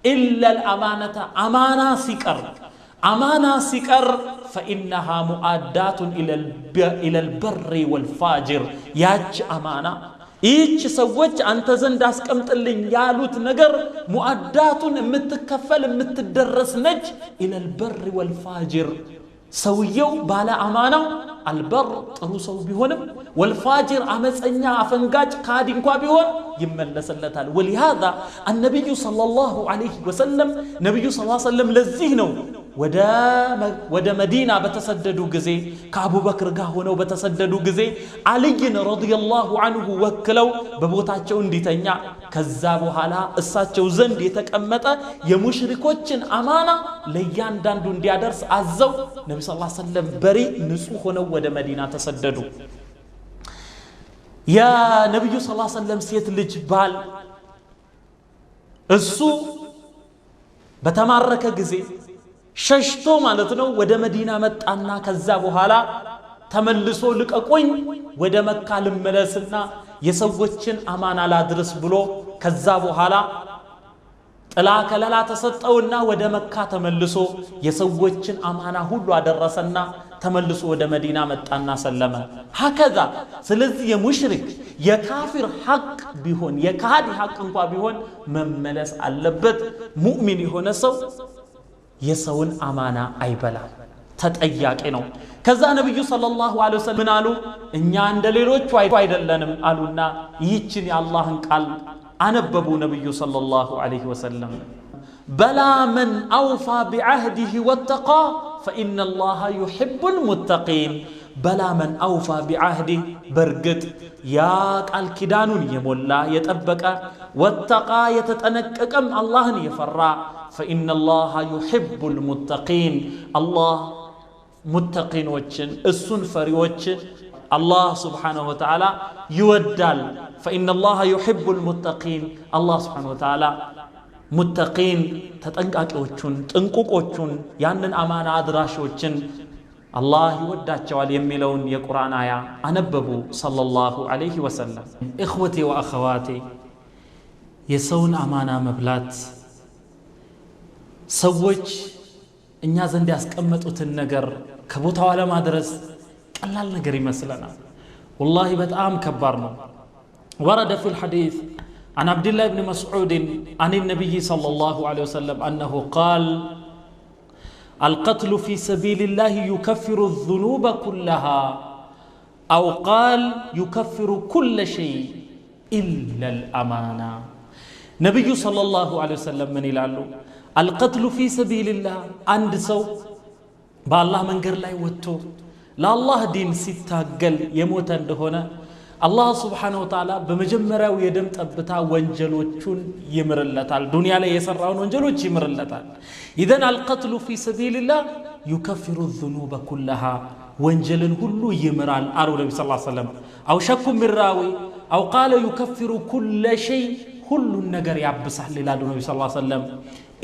إلا الأمانة أمانة سكر فإنها مؤدات إلى البر والفاجر ياج أمانة إيش سوّج أنت زنداس كم تلين يالوت نجر مؤدات متكفل متدرس نج إلى البر والفاجر سويو بالا أمانة البر تروسو بيهونم والفاجر أمس أنيا أفنجاج كادين كوابيهون يمن لسلتال ولهذا النبي صلى الله عليه وسلم نبي صلى الله عليه وسلم لزينه ودا مدينة بتسددوا جزي كأبو بكر جاهونه بتسددوا جزي علي رضي الله عنه وكلوا ببوتاچون ديتنيا كذابوا حالا اساچو زند يتقمطه يمشركوچن امانه ليانداندو እንዲያደርስ አዘው ነብዩ ሰለላሁ ዐለይሂ ወሰለም በሪ ንጹህ ሆነው ወደ መዲና ተሰደዱ ያ ነብዩ ሰለላሁ ዐለይሂ ወሰለም ሴት ልጅ ባል እሱ በተማረከ ጊዜ ሸሽቶ ማለት ነው ወደ መዲና መጣና ከዛ በኋላ ተመልሶ ልቀቆኝ ወደ መካ ልመለስና የሰዎችን አማና ላድርስ ብሎ ከዛ በኋላ ጥላ ከለላ ተሰጠውና ወደ መካ ተመልሶ የሰዎችን አማና ሁሉ አደረሰና ተመልሶ ወደ መዲና መጣና ሰለመ هكذا ስለዚህ የሙሽሪክ የካፊር ሐቅ ቢሆን የካዲ ሐቅ እንኳን ቢሆን መመለስ አለበት ሙእሚን የሆነ ሰው የሰውን አማና አይበላም ተጠያቂ ነው ከዛ ነብዩ ሰለላሁ ዐለይሂ ወሰለም አሉ እኛ እንደ ሌሎቹ አይደለንም አሉና ይህችን የአላህን ቃል አነበቡ ነብዩ ሰለላሁ ዐለይሂ ወሰለም بلا من أوفى بعهده واتقى فإن الله يحب المتقين بلا من أوفى بعهده برقت يا قال كدانون يمولا يتبقى واتقى يتتنككم الله يفرع فإن الله يحب المتقين الله متقين وجن السن فريوجن الله سبحانه وتعالى يودال فإن الله يحب المتقين الله سبحانه وتعالى متقين تتنقاقوچن ጥንቁቆቹን ያንን አማና አድራሾችን الله يوداچዋል የሚለውን የቁርአን አያ አነበቡ ሰለላሁ ዐለይሂ ወሰለም اخوتي واخواتي የሰውን አማና መብላት ሰዎች እኛ ዘንድ ያስቀመጡትን ነገር ከቦታው አለማድረስ ቀላል ነገር ይመስለናል والله በጣም ከባድ ነው ورد في الحديث عن عبد الله بن مسعود عن النبي صلى الله عليه وسلم أنه قال القتل في سبيل الله يكفر الذنوب كلها أو قال يكفر كل شيء إلا الأمانة نبي صلى الله عليه وسلم من يلالو القتل في سبيل الله عند سو بالله منقر لا يوتو لا الله دين ستاقل يموت عندهنا الله سبحانه وتعالى بمجمرة ويدم تبتا وانجلوچون يمرلتال دنيا لا يسرعون وانجلوچ يمرلتال إذن القتل في سبيل الله يكفر الذنوب كلها وانجلن كله يمرال أرو النبي صلى الله عليه وسلم أو شك من راوي أو قال يكفر كل شيء كل النجر يعبسح لله النبي صلى الله عليه وسلم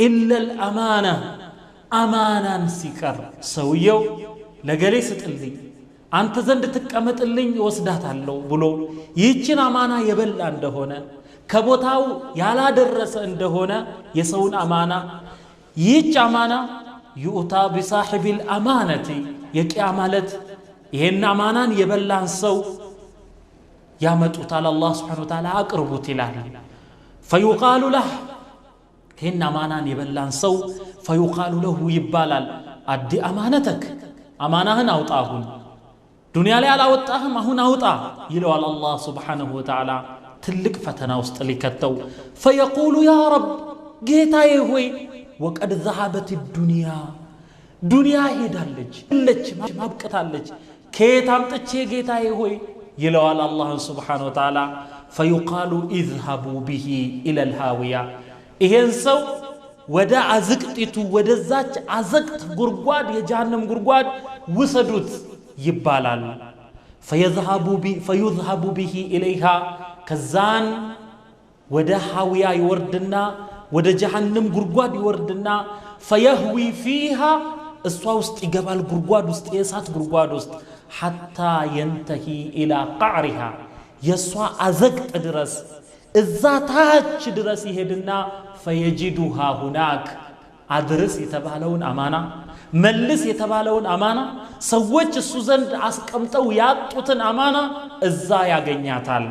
إلا الأمانة أمانة سكر سويو لجلست اللي أنت زند تكمت اللي وسداتالو بلو يجين أمانة يبل عنده هنا كبوتاو يالا درس عنده هنا يسون أمانة يج أمانة يؤتى بصاحب الأمانة يكي أمالت يهن أمانة يبل عن سو يامت تعالى الله سبحانه وتعالى أقرب تلاه فيقال له هن أمانة يبل عن سو فيقال له يبالال أدي أمانتك أمانة أوطاهن دنيا لي على أوطاهم هنا أوطاه يلو على الله سبحانه وتعالى تلك فتنا وستلكتو فيقول يا رب جيتاي هوي وقد ذهبت الدنيا دنيا هيدالج لج ما بقتالج كيت امطچه جيتاي هوي يلو على الله سبحانه وتعالى فيقال اذهبوا به الى الهاويه ይሄን ሰው ወደ አዝቅጢቱ ወደዛች አዝቅት ጉርጓድ የጀሃነም ጉርጓድ ወሰዱት ይባላል فيذهب به اليها ከዛን ወደ ሃዊያ ይወርድና ወደ ጀሃነም ጉርጓድ ይወርድና فيهوي فيها እሷ ውስጥ ይገባል ጉርጓድ ውስጥ የእሳት ጉርጓድ ውስጥ حتى ينتهي الى قعرها የሷ አዝቅጥ ድረስ እዛ ታች ድረስ ይሄድና فيجدها هناك አድርስ የተባለውን አማና መልስ የተባለውን አማና ሰዎች እሱ ዘንድ አስቀምጠው ያጡትን አማና እዛ ያገኛታል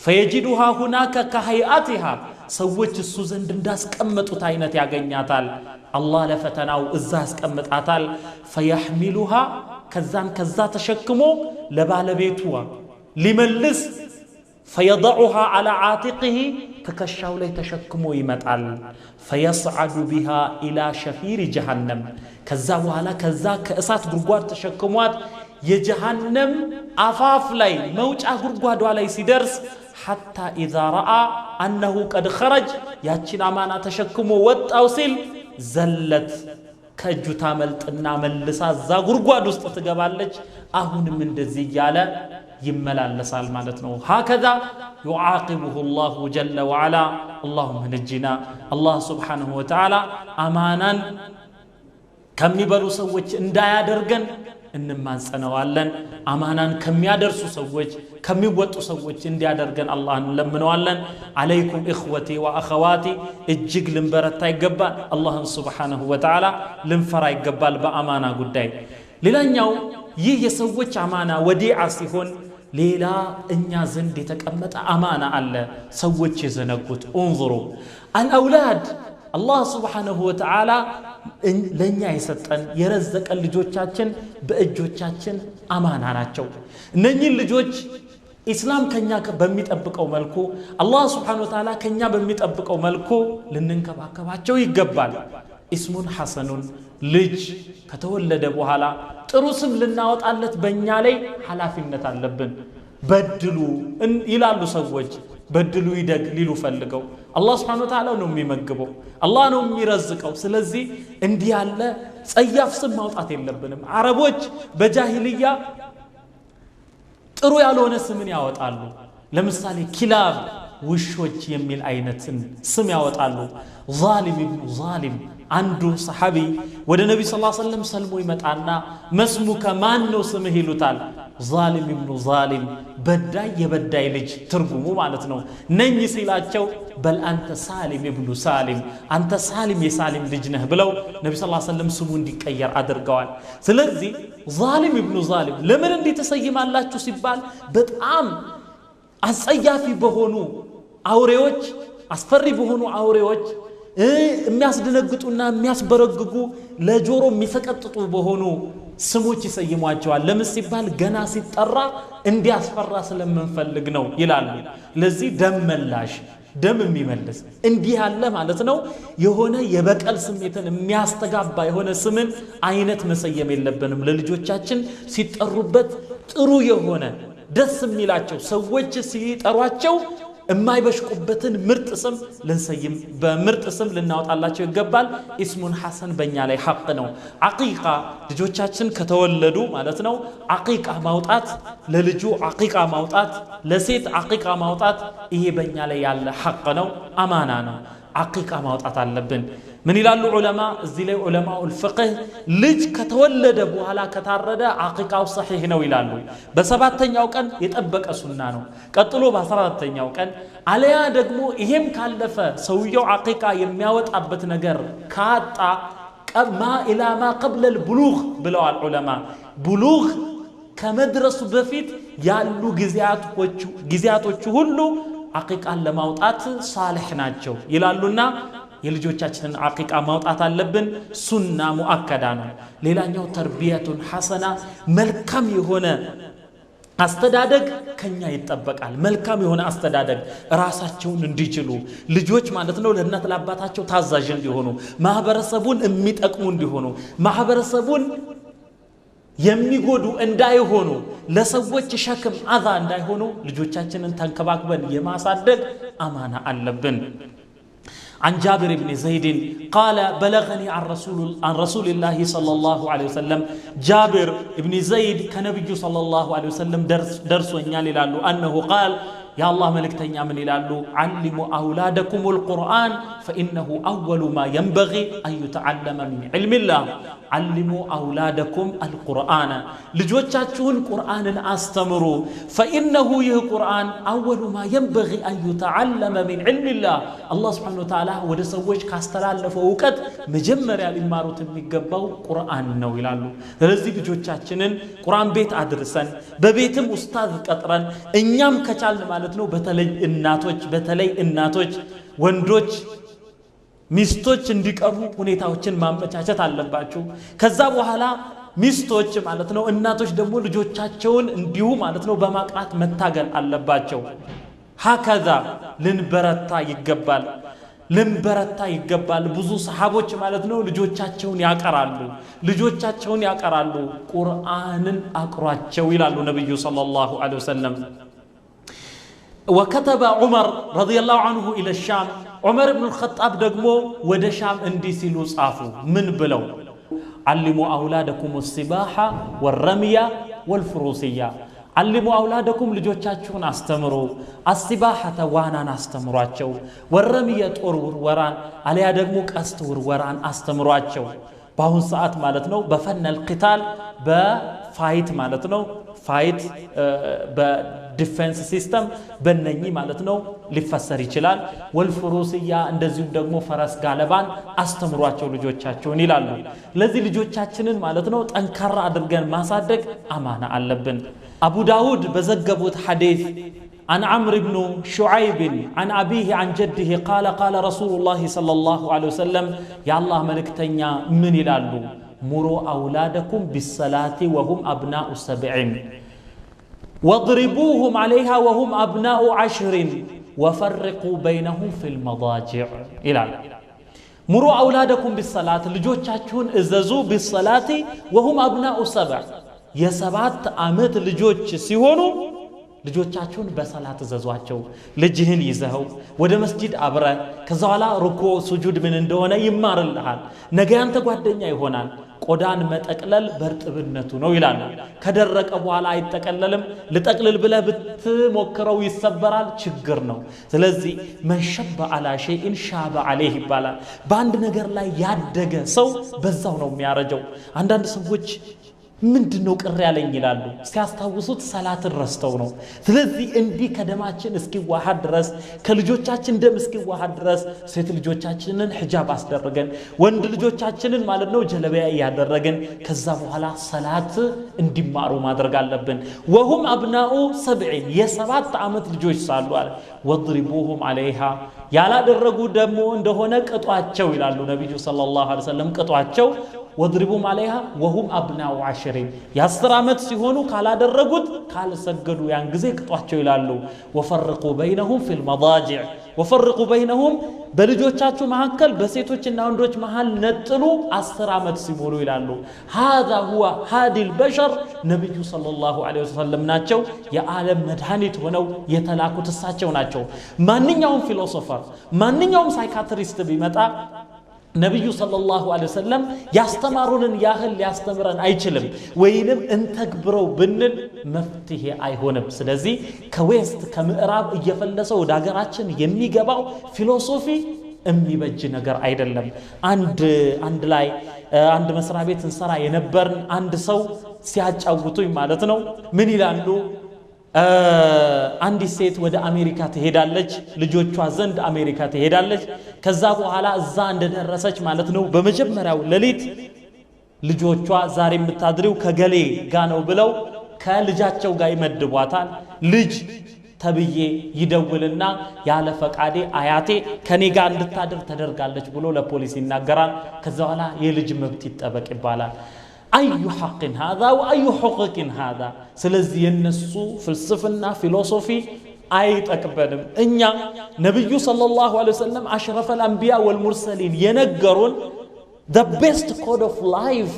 فيجدها هناك كهيئتها ሰዎች እሱ ዘንድ እንዳስቀመጡት አይነት ያገኛታል አላህ ለፈተናው እዛ አስቀምጣታል فيحملها ከዛ ተሸክሞ ለባለቤቱ ሊመልስ فيضعها على عاتقه ككشاو لي تشكمو يمطال فيصعد بها الى شفير جهنم كذا وهلا كذا كاسات غرغواد تشكموات يجهنم افاف لاي موجا غرغواد لاي سيدرس حتى اذا راى انه قد خرج ياچن امانه تشكمو وطاو سيل زلت ከጁ ታመልጥና መልሳ ዛ ጉርጓድ ውስጥ ትገባለች አሁንም እንደዚህ ያለ ይመላለሳል ማለት ነው هكذا يعاقبه الله جل وعلا اللهم نجنا الله سبحانه وتعالى አማናን ከሚበሉ ሰዎች እንዳያደርገን እንማንጸነዋለን አማናን ከሚያደርሱ ሰዎች ከሚወጡ ሰዎች እንዲያደርገን አላህን ለምነዋለን عليكم اخوتي واخواتي እጅግ ልንበረታ ይገባል አላህን Subhanahu Wa Ta'ala ልንፈራ ይገባል በአማና ጉዳይ ሌላኛው ይህ የሰዎች አማና ወዲዓ ሲሆን ሌላ እኛ ዘንድ የተቀመጠ አማና አለ ሰዎች የዘነጉት انظروا الاولاد الله سبحانه وتعالى ለኛ የሰጠን የረዘቀን ልጆቻችን በእጆቻችን አማና ናቸው እነኚህ ልጆች ኢስላም ከኛ በሚጠብቀው መልኩ አላህ Subhanahu Wa Ta'ala ከኛ በሚጠብቀው መልኩ ልንንከባከባቸው ይገባል እስሙን ሐሰኑን ልጅ ከተወለደ በኋላ ጥሩ ስም ልናወጣለት በእኛ ላይ ኃላፊነት አለብን በድሉ ይላሉ ሰዎች በድሉ ይደግ ሊሉ ፈልገው አላህ Subhanahu Wa Ta'ala ነው የሚመግበው አላህ ነው የሚረዝቀው ስለዚህ እንዲህ ያለ ጸያፍ ስም ማውጣት የለብንም አረቦች በጃሂልያ ጥሩ ያልሆነ ስምን ያወጣሉ ለምሳሌ ኪላብ ውሾች የሚል አይነትን ስም ያወጣሉ ዛሊም ኢብኑ ዛሊም አንዱ ሰሃቢ ወደ ነብዩ ሰለላሁ ዐለይሂ ወሰለም ሰልሞ ይመጣና መስሙከ ማን ነው ስምህ ይሉታል ዛሊም ኢብኑ ዛሊም በዳይ የበዳይ ልጅ ትርጉሙ ማለት ነው ነኝ ሲላቸው በል አንተ ሳሊም ኢብኑ ሳሊም አንተ ሳሊም የሳሊም ልጅ ነህ ብለው ነብዩ ሰለላሁ ዐለይሂ ወሰለም ስሙ እንዲቀየር አድርገዋል ስለዚህ ዛሊም ኢብኑ ዛሊም ለምን እንዲተሰይማላችሁ ሲባል በጣም አስጸያፊ በሆኑ አውሬዎች አስፈሪ በሆኑ አውሬዎች የሚያስደነግጡና የሚያስበረግጉ ለጆሮ የሚሰቀጥጡ በሆኑ ስሞች ይሰይሟቸዋል ለምን ሲባል ገና ሲጠራ እንዲያስፈራ ስለምንፈልግ ነው ይላሉ ለዚህ ደም መላሽ ደም የሚመልስ እንዲህ ያለ ማለት ነው የሆነ የበቀል ስሜትን የሚያስተጋባ የሆነ ስምን አይነት መሰየም የለብንም ለልጆቻችን ሲጠሩበት ጥሩ የሆነ ደስ የሚላቸው ሰዎች ሲጠሯቸው የማይበሽቁበትን ምርጥ ስም ለንሰይም በምርጥ ስም ልናወጣላቸው ይገባል እስሙን ሐሰን በእኛ ላይ ሐቅ ነው አቂቃ ልጆቻችን ከተወለዱ ማለት ነው አቂቃ ማውጣት ለልጁ አቂቃ ማውጣት ለሴት አቂቃ ማውጣት ይሄ በእኛ ላይ ያለ ሐቅ ነው አማና ነው አቂቃ ማውጣት አለብን ምን ይላሉ ዑለማ እዚህ ላይ ዑለማው الفقه ልጅ ከተወለደ በኋላ ከታረደ አቂቃው صحيح ነው ይላሉ በሰባተኛው ቀን የጠበቀ ሱና ነው ቀጥሎ በ14ኛው ቀን አለያ ደግሞ ይሄም ካለፈ ሰውየው አቂቃ የሚያወጣበት ነገር ካጣ ቀማ ኢላ ማ قبل البلوغ ብለዋል ዑለማ ብሉግ ከመድረሱ በፊት ያሉ ጊዜያቶቹ ሁሉ አቂቃን ለማውጣት صالح ናቸው ይላሉና የልጆቻችንን አቂቃ ማውጣት አለብን ሱና ሙአከዳ ነው ሌላኛው ተርቢያቱን ሐሰና መልካም የሆነ አስተዳደግ ከኛ ይጠበቃል መልካም የሆነ አስተዳደግ ራሳቸውን እንዲችሉ ልጆች ማለት ነው ለእናት ለአባታቸው ታዛዥ እንዲሆኑ ማህበረሰቡን የሚጠቅሙ እንዲሆኑ ማህበረሰቡን የሚጎዱ እንዳይሆኑ ለሰዎች ሸክም አዛ እንዳይሆኑ ልጆቻችንን ተንከባክበን የማሳደግ አማና አለብን عن جابر بن زيد قال بلغني عن رسول الله صلى الله عليه وسلم جابر بن زيد كنبي صلى الله عليه وسلم درس ونيال لالو أنه قال يا الله ملكتنيا من يلالو علموا أولادكم القرآن فإنه أول ما ينبغي أن يتعلم من علم الله علموا أولادكم القرآن لجوجاتشون قرآن أستمروا فإنه يه قرآن أول ما ينبغي أن يتعلم من علم الله الله سبحانه وتعالى ودسوج كاستلال لفوقت مجمر يا لماروت የሚገባው ቁርአን ነው ይላሉ ስለዚህ ልጆቻችንን ቁርአን ቤት አድርሰን በቤትም ኡስታዝ ቀጥረን እኛም ከቻልን ማለት ነው በተለይ እናቶች ወንዶች ሚስቶች እንዲቀሩ ሁኔታዎችን ማመቻቸት አለባቸው ከዛ በኋላ ሚስቶች ማለት ነው እናቶች ደግሞ ልጆቻቸውን እንዲሁ ማለት ነው በማቅራት መታገል አለባቸው هكذا ልንበረታ ይገባል ብዙ ሰሃቦች ማለት ነው ልጆቻቸውን ያቀራሉ ቁርአንን አቅሯቸው ይላሉ ነብዩ ሰለላሁ ዐለይሂ ወሰለም وكتب عمر رضي الله عنه الى الشام عمر بن الخطاب ደግሞ ወደ ሻም እንዲሲሉ ጻፉ ምን ብለው علموا اولادكم السباحه والرميه والفروسيه علموا أولادكم لجوجاتكم استمروا السباحة وانا استمرواچو والرمية وران عليها دغمو قست وران استمرواچو باون ساعات معناتنو بفن القتال بفايت معناتنو فايت በዲፌንስ ሲስተም በእነኚ ማለት ነው ሊፈሰር ይችላል ወልፍሩሲያ እንደዚሁም ደግሞ ፈረስ ጋለባን አስተምሯቸው ልጆቻቸውን ይላሉ ለዚህ ልጆቻችንን ማለት ነው ጠንካራ አድርገን ማሳደግ አማና አለብን أبو داود بزقبوت حديث عن عمرو بن شعيب عن أبيه عن جده قال رسول الله صلى الله عليه وسلم يا الله ملكتنيا من يلالو مروا أولادكم بالصلاة وهم أبناء 7 واضربوهم عليها وهم أبناء 10 وفرقوا بينهم في المضاجع مروا أولادكم بالصلاة لجوجاتكم اززوا بالصلاة وهم أبناء 7 የሰባት አመት ልጆች ሲሆኑ ልጆቻቸውን በሰላት ዘዟቸው ልጅህን ይዘው ወደ መስጂድ አብረ ከዛላ ሩኩ ሱጁድ ምን እንደሆነ ይማርልሃል ነገ ያንተ ጓደኛ ይሆናል ቆዳን መጠቅለል በርጥብነቱ ነው ይላል ከደረቀ በኋላ አይጠቀለልም ልጠቅልል ብለህ ብትሞክረው ይሰበራል ችግር ነው ስለዚህ መንሸበ አላ ሸይን ሻበ አለህ ይባላል በአንድ ነገር ላይ ያደገ ሰው በዛው ነው የሚያረጀው አንዳንድ ሰዎች ምንድነው ቅር ያለኝ ይላሉ ሲያስታውሱት ሰላትን ረስተው ነው ስለዚህ እንዲ ከደማችን እስኪዋሃድ ድረስ ከልጆቻችን ደም እስኪዋሃድ ድረስ ሴት ልጆቻችንን ሒጃብ አስደረገን ወንድ ልጆቻችንን ማለት ነው ጀለቢያ ያደረገን ከዛ በኋላ ሰላት እንዲማሩ ማድረግ አለብን وهم ابناء 7 የሰባት አመት ልጆች ሳሉ አለ ወድሪቡሁም عليها ያላደረጉ ደግሞ እንደሆነ ቅጧቸው ይላሉ ነብዩ ሰለላሁ ዐለይሂ ወሰለም ቅጧቸው وضربوا عليها وهم أبناء 10 ياسر عمت سيهونو كالا درقود كالا سجدوا يعني جزيك طوحتوا يلالو وفرقوا بينهم في المضاجع وفرقوا بينهم بلجوچاچو مهكل بسيتوچنا وندوچ مهال نطلو 10 عمت سيمولو يلالو هذا هو هادي البشر نبي صلى الله عليه وسلم ناچو يا عالم مدحانيت ሆነው የተላኩት እሳቸው ናቸው ማንኛውም ፊሎሶፈር ማንኛውም ሳይካትሪስት ቢመጣ ነብዩ ሰለላሁ ዐለይሂ ወሰለም ያስተማሩንን ያህል ሊያስተምረን አይችልም ወይንም እንተግብረው ብንል መፍትሄ አይሆንም ስለዚህ ከዌስት ከምዕራብ እየፈለሰው ወደ ሀገራችን የሚገባው ፊሎሶፊ የሚበጅ ነገር አይደለም አንድ ላይ አንድ መስሪያ ቤት እንሰራ የነበርን አንድ ሰው ሲያጫውቱኝ ማለት ነው ምን ይላሉ አንዲ ሴት ወደ አሜሪካ ትሄዳለች ልጆቿ ዘንድ አሜሪካ ትሄዳለች ከዛ በኋላ እዛ እንደደረሰች ማለት ነው በመጀመሪያው ሌሊት ልጆቿ ዛሬ የምታድሪው ከገሌ ጋ ነው ብለው ከልጃቸው ጋር ይመድቧታል ልጅ ተብዬ ይደውልና ያለ ፈቃዴ አያቴ ከኔ ጋር እንድታድር ተደርጋለች ብሎ ለፖሊስ ይናገራል ከዛ በኋላ የልጅ መብት ይጠበቅ ይባላል أي حق هذا وأي حقوق هذا سلزي النسو فلسفنا فيلوسوفي آيت أكبرم إنيا نبي صلى الله عليه وسلم أشرف الأنبياء والمرسلين ينقرون the best code of life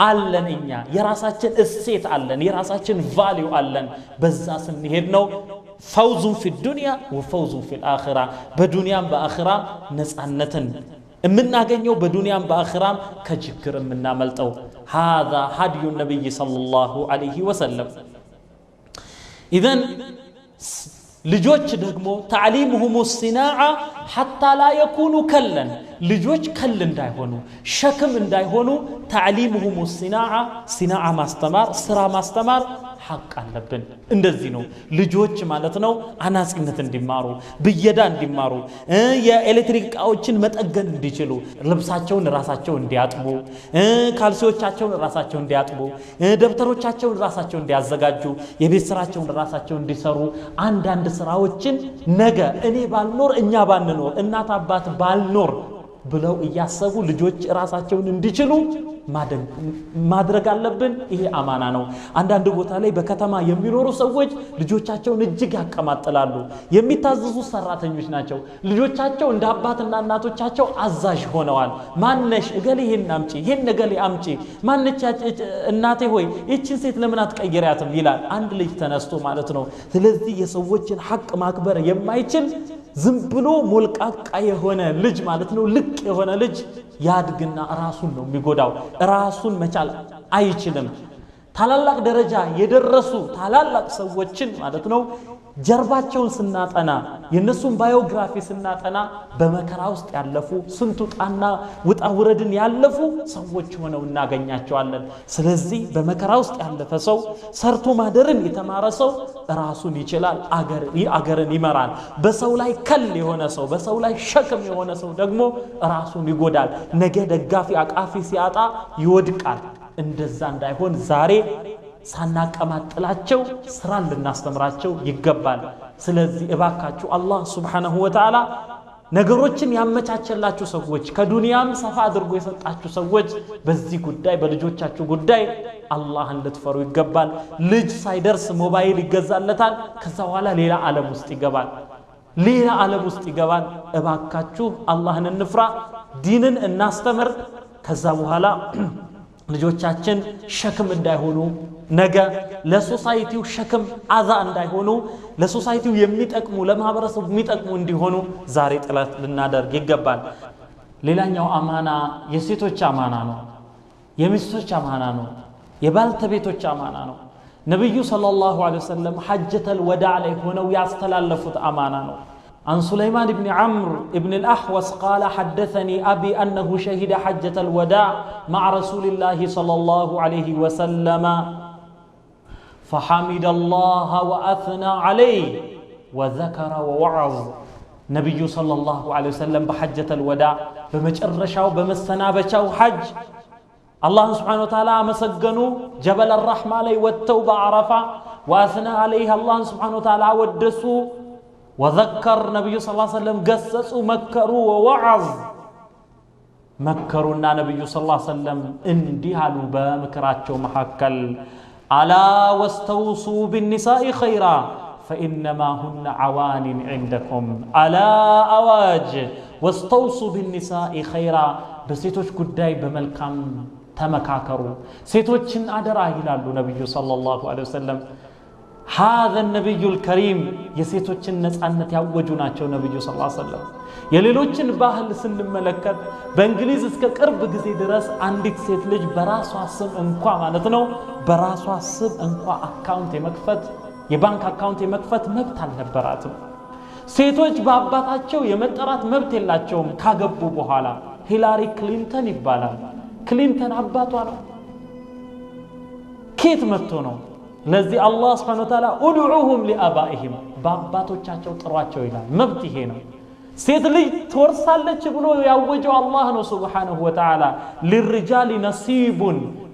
አለን እኛ የራሳችን እሴት አለን የራሳችን ቫልዩ አለን በዛ ስንሄድ ነው فوز في الدنيا وفوز في الآخرة በዱንያም በአኺራም ነፃነትን የምናገኘው በዱንያም በአኺራም ከችግር የምናመልጠው هذا هدي النبي صلى الله عليه وسلم اذا ልጆች ደግሞ تعليمهم الصناعة حتى لا يكونوا كلا ልጆች ከል እንዳይሆኑ ሸክም እንዳይሆኑ تعليمهم الصناعة صناعة ማስተማር ስራ ማስተማር ሐቅ አለብን እንደዚህ ነው ልጆች ማለት ነው አናጺነት እንዲማሩ ብየዳ እንዲማሩ የኤሌክትሪክ ቃዎችን መጠገን እንዲችሉ ልብሳቸውን ራሳቸው እንዲያጥቡ ካልሲዎቻቸውን ራሳቸው እንዲያጥቡ ደብተሮቻቸውን ራሳቸው እንዲያዘጋጁ የቤት ስራቸውን ራሳቸው እንዲሰሩ አንዳንድ ስራዎችን ነገ እኔ ባልኖር እኛ ባንኖር እናት አባት ባልኖር ብለው እያሰቡ ልጆች ራሳቸውን እንዲችሉ ማድረግ አለብን ይሄ አማና ነው አንዳንድ ቦታ ላይ በከተማ የሚኖሩ ሰዎች ልጆቻቸውን እጅግ ያቀማጥላሉ የሚታዘዙ ሰራተኞች ናቸው ልጆቻቸው እንደ አባትና እናቶቻቸው አዛዥ ሆነዋል ማነሽ እገሌ ይሄን አምጪ ይሄን ነገሌ አምጪ ማነች እናቴ ሆይ እቺን ሴት ለምን አትቀየሪያትም ይላል አንድ ልጅ ተነስቶ ማለት ነው ስለዚህ የሰዎችን ሐቅ ማክበር የማይችል ዝም ብሎ ሞልቃቃ የሆነ ልጅ ማለት ነው ልቅ የሆነ ልጅ ያድግና ራሱን ነው የሚጎዳው ራሱን መቻል አይችልም ታላላቅ ደረጃ የደረሱ ታላላቅ ሰዎችን ማለት ነው ጀርባቸውን ስናጠና የነሱን ባዮግራፊ ስናጠና በመከራ ውስጥ ያለፉ ስንቱ ጣና ውጣ ውረድን ያለፉ ሰዎች ሆነው እናገኛቸዋለን ስለዚህ በመከራ ውስጥ ያለፈ ሰው ሰርቶ ማደርን የተማረ ሰው ራሱን ይችላል አገርን ይመራል በሰው ላይ ከል የሆነ ሰው በሰው ላይ ሸክም የሆነ ሰው ደግሞ ራሱን ይጎዳል ነገ ደጋፊ አቃፊ ሲያጣ ይወድቃል እንደዛ እንዳይሆን ዛሬ ሳናቀማጥላቸው ስራን ልናስተምራቸው ይገባል ስለዚህ እባካችሁ አላህ Subhanahu Wa Ta'ala ነገሮችን ያመቻቸላችሁ ሰዎች ከዱንያም ሰፋ አድርጎ የሰጣችሁ ሰዎች በዚህ ጉዳይ በልጆቻችሁ ጉዳይ አላህን ልትፈሩ ይገባል ልጅ ሳይደርስ ሞባይል ይገዛለታል ከዛ በኋላ ሌላ ዓለም ውስጥ ይገባል እባካችሁ አላህን እንፍራ ዲንን እናስተምር ከዛ በኋላ ልጆቻችን ሸክም እንዳይሆኑ ነገ ለሶሳይቲው ሸክም አዛ እንዳይሆኑ ለሶሳይቲው የሚጠቅሙ ለማህበረሰቡ የሚጠቅሙ እንዲሆኑ ዛሬ ጥረት ልናደርግ ይገባል ሌላኛው አማና የሴቶች አማና ነው የሚስቶች አማና ነው የባልተቤቶች አማና ነው ነብዩ ሰለላሁ ዐለይሂ ወሰለም ሐጀተል ወዳዕ ላይ ሆነው ያስተላለፉት አማና ነው عن سليمان بن عمرو بن الأحوص قال حدثني أبي أنه شهد حجة الوداع مع رسول الله صلى الله عليه وسلم فحمد الله وأثنى عليه وذكر ووعظ نبي صلى الله عليه وسلم بحجة الوداع بمجرشاو بمستنابشاو حج الله سبحانه وتعالى مسجنوا جبل الرحمة لي والتوبة عرفة وأثنى عليه الله سبحانه وتعالى ودسوا وذكر نبي صلى الله عليه وسلم قصصوا مكروا ووعظ مكرونا نبي صلى الله عليه وسلم اندهالوا بمكراتهم محكل ألا واستوصوا بالنساء خيرا فإنما هن عوان عندكم ألا أواج واستوصوا بالنساء خيرا بسيتوش قداي بملكم تمكاكروا سيتوشن أدرا هلالو نبي صلى الله عليه وسلم هذا النبي الكريم يسيتوچن نጻነት ያወጁናቸው ነብዩ ሰለላሁ ዐለይሂ ወሰለም የሌሎችን ባህል ስንመለከት በእንግሊዝ እስከ ቅርብ ጊዜ ድረስ አንዲት ሴት ልጅ በራሷ ስም እንኳን ማለት ነው በራሷ ስም እንኳን አካውንት የመክፈት የባንክ አካውንት የመክፈት መብት አልነበራትም ሴቶች በአባታቸው የመጠራት መብት የላቸውም ካገቡ በኋላ ሂላሪ ክሊንተን ይባላል ክሊንተን አባቷ ነው ኬት መጥቶ ነው ለዚህ አላህ Subhanahu Wa Ta'ala ادعوهم لآبائهم በአባቶቻቸው ጥሯቸው ይላል መብት ይሄ ነው ሴት ልጅ ትወርሳለች ብሎ ያወጀው አላህ ነው Subhanahu Wa Ta'ala للرجال نصيب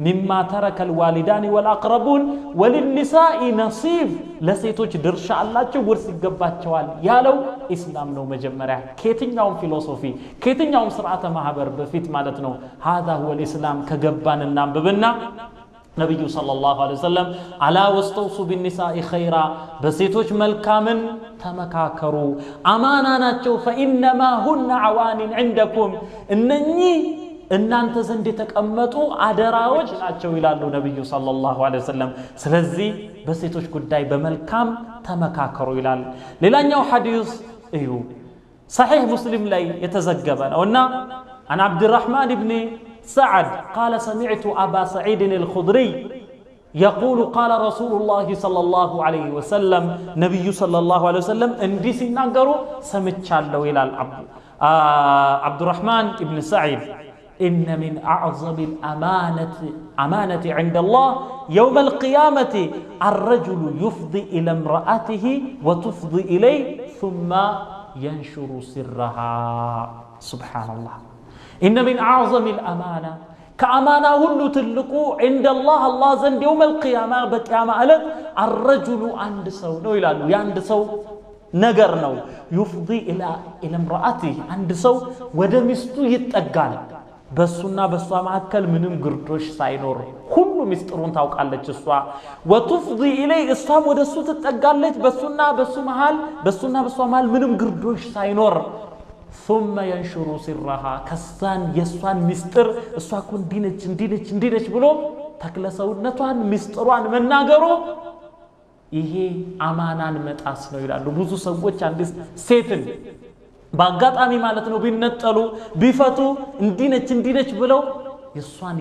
مما ترك الوالدان والأقربون وللنساء نصيب ለሴቶች ድርሻ አላቸው ውርስ ይገባቸዋል ያለው ኢስላም ነው መጀመሪያ ከየትኛውም ፊሎሶፊ ከየትኛውም ስርዓተ ማህበር በፊት ማለት ነው هذا هو الإسلام ከገባንና አንብብና نبي صلى الله عليه وسلم على واستوصوا بالنساء خيرا بسيتوش ملكامن تمكاكروا أماناناتشو فإنما هن عوان عندكم إنني እናንተ ዘንድ የተቀመጡ አደራዎች ናቸው ይላሉ ነብዩ ሰለላሁ ዐለይሂ ወሰለም ስለዚህ በሴቶች ጉዳይ በመልካም ተመካከሩ ይላል ሌላኛው ሐዲስ እዩ صحيح مسلم ላይ የተዘገበ ነውና عن عبد الرحمن بن سعد قال سمعت أبا سعيد الخدري يقول قال رسول الله صلى الله عليه وسلم نبي صلى الله عليه وسلم اندي سيناغرو سمچالو ይላል عبد الرحمن ابن سعيد إن من أعظم الأمانة عند الله يوم القيامة الرجل يفضي إلى امرأته وتفضي إليه ثم ينشر سرها سبحان الله إن من أعظم الأمانة كأمانة هلو تلقو عند الله الله زند يوم القيامة بقيامة ألت الرجل عند سو نو يلالو يعند سو نقرنو يفضي إلى امرأته عند سو ودمستو يتقال بسنا بسوا معكل منم قردوش ساينور كل مسترون ታውቃለች እሷ وتفضي إليه እሷም ወደሱ ትጠጋለች በሱና በሱ መሃል ምንም ግርዶሽ ሳይኖር ثم ينشر سرها كسان يسوان مستر እሷ እኮ እንዲነች ብሎ ተክለሰውነቷን ምስጥሯን መናገሩ ይሄ አማናን መጣስ ነው ይላሉ ብዙ ሰዎች አንድ ሴትን ባጋጣሚ ማለት ነው ቢነጠሉ ቢፈቱ እንዲነች ብለው የሷን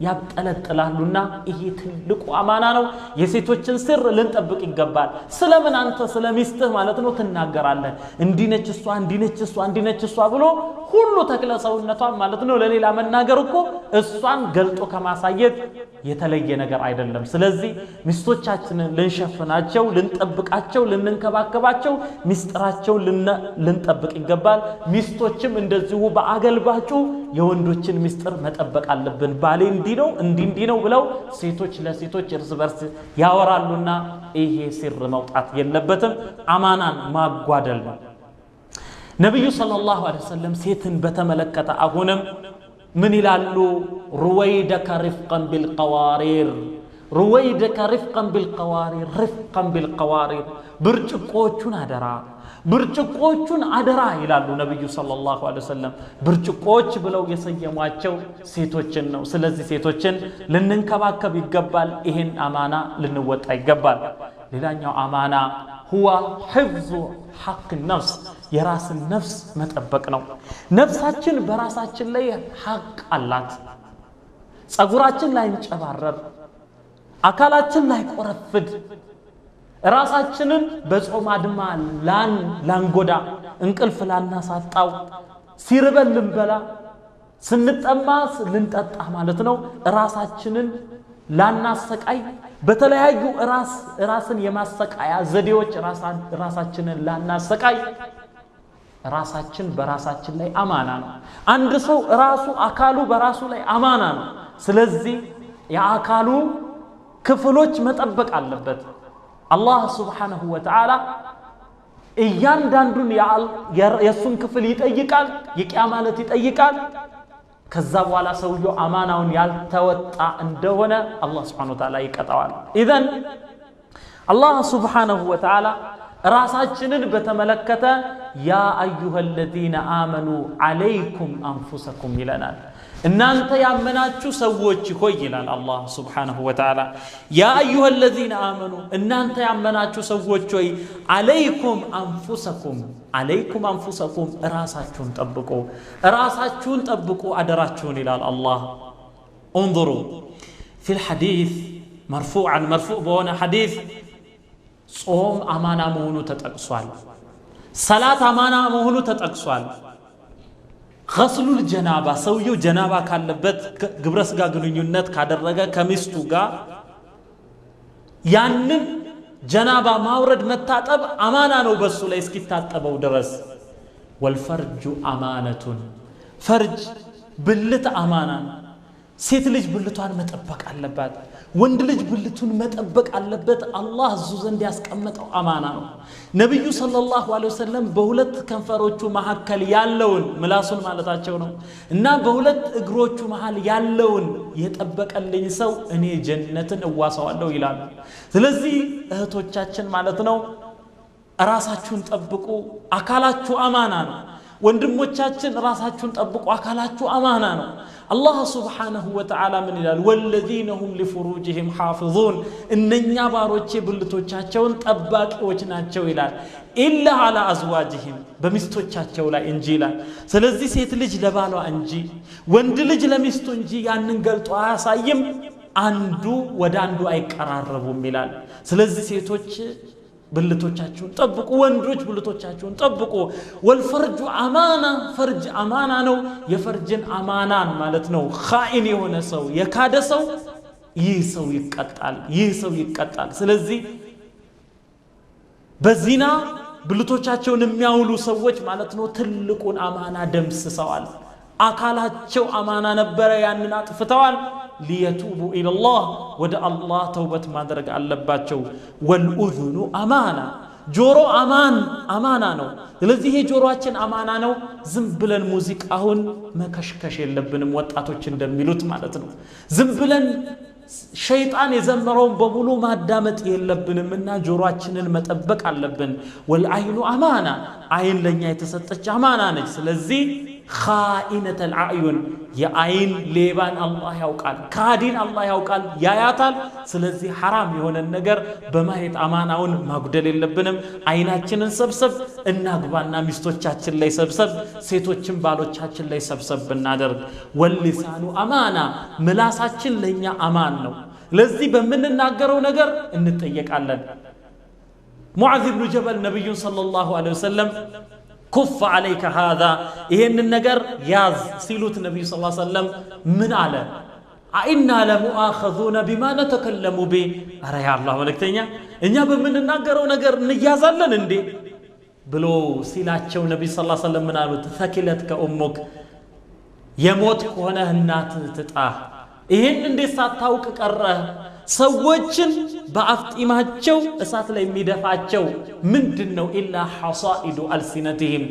ያብጠለጥላሉና ይሄ ትልቁ አማና ነው የሴቶችን ስር ልንጠብቅ ይገባል ስለምን አንተ ስለሚስትህ ማለት ነው ትናገራለህ እንዲነች እሷ ብሎ ሁሉ ተክለሰውነቷን ማለት ነው ለሌላ መናገር እኮ እሷን ገልጦ ከማሳየት የተለየ ነገር አይደለም ስለዚህ ሚስቶቻችንን ልንሸፍናቸው ልንጠብቃቸው ልንንከባከባቸው ሚስጥራቸው ልንጠብቅ ይገባል ሚስቶችም እንደዚሁ በአገልባጩ የወንዶችን ሚስጥር መጠበቅ አለብን ባሌ እንዲ ነው ብለው ሴቶች ለሴቶች እርስ በርስ ያወራሉና ይሄ ሲር መውጣት የለበትም አማናን ማጓደል ነው ነብዩ ሰለላሁ ዐለይሂ ወሰለም ሴትን በተመለከተ አሁንም ምን ይላሉ رويدك رفقا بالقوارير ብርጭቆቹን አደራ ይላሉ ነብዩ ሰለላሁ ዐለይሂ ወሰለም ብርጭቆች ብለው የሰየሟቸው ሴቶችን ነው ስለዚህ ሴቶችን ልንንከባከብ ይገባል ይሄን አማና ልንወጣ ይገባል ሌላኛው አማና هو حفظ حق النفس የራስ ነፍስ መጠበቅ ነው ነፍሳችን በራሳችን ላይ ሐቅ አላት ጸጉራችን ላይ እንጨባረር አካላችን ላይ ቆረፍድ ራሳችንን በጾም አድማ ላንጎዳ እንቅልፍ ላናሳጣው ሲርበን ልንበላ ስንጠማስ ልንጠጣ ማለት ነው ራሳችንን ላናሰቃይ በተለያዩ ራስን የማሰቃያ ዘዴዎች ራሳችንን ላናሰቃይ ራሳችን በራሳችን ላይ አማና ነው አንድ ሰው ራሱ አካሉ በራሱ ላይ አማና ነው ስለዚህ የአካሉ ክፍሎች መጠበቅ አለበት الله سبحانه وتعالى እያንዳንዱን የሱን ክፍል ይጠይቃል የቂያማለት ይጠይቃል ከዛ በኋላ ሰውየው አማናውን ያልተወጣ እንደሆነ አላህ Subhanahu Wa Ta'ala ይቀጣዋል ኢዘን አላህ Subhanahu Wa Ta'ala ራሳችንን በተመለከተ ያ አዩሀለዚነ አመኑ አለይኩም አንፉሰኩም ይለናል እናንተ ያመናችሁ ሰዎች ሆይ ይላል አላህ Subhanahu Wa Ta'ala ያ አዩሀለዚነ አመኑ እናንተ ያመናችሁ ሰዎች ሆይ አለይኩም አንፉሰኩም ራሳችሁን ጠብቁ አደራችሁን ይላል አላህ انظروا في الحديث مرفوع بهونه حديث ጾም አማና መሆኑ ተጠቅሷል ሰላት አማና መሆኑ ተጠቅሷል غسل الجنابه ሰውየው ጀናባ ካለበት ግብረ ስጋ ግንኙነት ካደረገ ከሚስቱ ጋር ያንን ጀናባ ማውረድ መታጠብ አማና ነው በሱ ላይ እስኪታጠበው ድረስ والفرج امانه فرج ብልት አማና ሴት ልጅ ብልቷን መጠበቅ አለባት ወንድ ልጅ ብልቱን መጠበቅ አለበት አላህ ዘንድ ያስቀመጠው አማና ነው ነብዩ ሰለላሁ ዐለይሂ ወሰለም በሁለት ከንፈሮቹ መሐከል ያለውን ምላሱን ማለታቸው ነው እና በሁለት እግሮቹ መሃል ያለውን የጠበቀልኝ ሰው እኔ ጀነትን እዋሰዋለሁ ይላሉ ስለዚህ እህቶቻችን ማለት ነው ራሳችሁን ጠብቁ አካላችሁ አማና ነው ወንድሞቻችን ራሳችሁን ጠብቁ አካላችሁ አማና ነው الله سبحانه وتعالى من ይላል والذين هم لفروجهم حافظون እነኛ ባሮቼ ብልቶቻቸውን ጠባቂዎች ናቸው ይላል ኢላ على ازواجهم በሚስቶቻቸው ላይ እንጂ ይላል ስለዚህ ሴት ልጅ ለባሏ እንጂ ወንድ ልጅ ለሚስቱ እንጂ ያንን ገልጦ አያሳይም አንዱ ወደ አንዱ አይቀራረቡም ይላል ስለዚህ ሴቶች ብልቶቻችሁን ጠብቁ ወንዶች ብልቶቻችሁን ጠብቁ ወልፈርጁ አማና ፈርጅ አማና ነው የፈርጅን አማናን ማለት ነው ኻኢን የሆነ ሰው የካደ ሰው ይህ ሰው ይቀጣል ስለዚህ በዚና ብልቶቻቸውን የሚያውሉ ሰዎች ማለት ነው ትልቁን አማና ደምስሰዋል አካላቸው አማና ነበረ ያንን አጥፍተዋል ሊየቱቡ ኢላላህ ወደ አላህ ተውበት ማድረግ አለባቸው ወልኡዝኑ አማና ጆሮ አማና ነው ስለዚህ ይሄ ጆሮአችን አማና ነው ዝም ብለን ሙዚቃውን መከሽከሽ የለብንም ወጣቶች እንደሚሉት ማለት ነው ዝም ብለን ሸይጣን የዘመረውን በሙሉ ማዳመጥ የለብንምና ጆሮአችንን መጠበቅ አለብን ወልአይኑ አማና አይን ለኛ የተሰጠች አማና ነች ስለዚህ خائنة العيون يا عين ليبان الله يوقال كادين الله يوقال يا ياتال سلزي حرام يهون النجر بما هيت أماناون ما قدر اللبنم عيناتنا سبسب النقبانا مستوچاتشن لي سبسب سيتوچن بالوچاتشن لي سبسب بالنادر واللسان أمانة ملاساتشن لينيا أمان نو لذي بمن الناقرو نجر انتيك علن معاذ بن جبل نبي صلى الله عليه وسلم كف عليك هذا إهن النجر ياز سيلوت النبي صلى الله عليه وسلم من على أئنا لمؤاخذون بما نتكلم به أرى يا الله ولكتنيا إنيا بمن النجر ونجر نيازلن اندي بلو سيلاتشو النبي صلى الله عليه وسلم من قالوا ثكلتك أمك يموت كونه النات تتآه إهن اندي ساتاوك كره ሰዎችን በአፍጢማቸው እሳት ላይ የሚደፋቸው ምንድነው ኢላ ሐሳኢዱ አልሲነቲሂም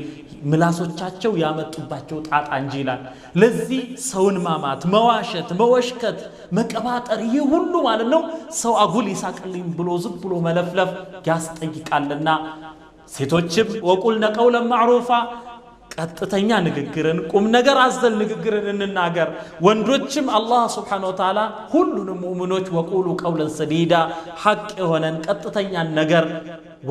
ምላሶቻቸው ያመጡባቸው ጣጣ እንጂ ይላል ለዚህ ሰውን ማማት መዋሸት መወሽከት መቀባጠር ይህ ሁሉ ማለት ነው ሰው አጉል ይሳቅልኝ ብሎ ዝም ብሎ መለፍለፍ ያስጠይቃልና ሴቶችም ወቁልነ ቀውለን ማዕሩፋ ቀጥተኛ ንግግርን ቁም ነገር አዘል ንግግርን እንናገር ወንዶችም አላህ Subhanahu Wa Ta'ala ሁሉንም ሙእሚኖች ወቁሉ ቀውለን ሰዲዳ ሐቅ የሆነን ቀጥተኛ ነገር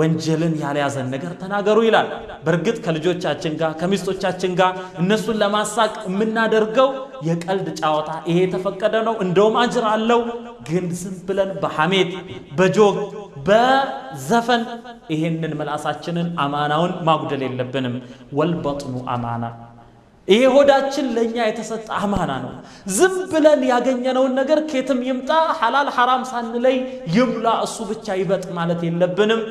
ወንጀልን ያልያዘን ነገር ተናገሩ ይላል በርግጥ ከልጆቻችን ጋር ከሚስቶቻችን ጋር እነሱን ለማሳቅ የምናደርገው የቀልድ ጫዋታ ይሄ ተፈቀደ ነው እንደውም አጅር አለው ግን ዝም ብለን በሐሜት በጆግ በዘፈን ይሄንን መላሳችንን አማናውን ማጉደል የለብንም ወልበጥኑ አማና ይሄ ሆዳችን ለኛ የተሰጠ አማና ነው ዝም ብለን ያገኘነውን ነገር ከየትም ይምጣ ሐላል ሐራም ሳንለይ ይምላ እሱ ብቻ ይበጥ ማለት የለብንም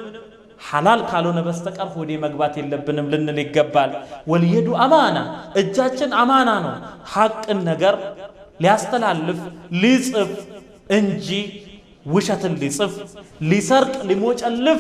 حلال ካልሆነ በስተቀር ሆዴ መግባት የለብንም ልንል ይገባል ወልየዱ አማና እጃችን አማና ነው ሐቅን ነገር ሊያስተላልፍ ሊጽፍ እንጂ ውሸትን ሊጽፍ ሊሰርቅ ሊሞጨልፍ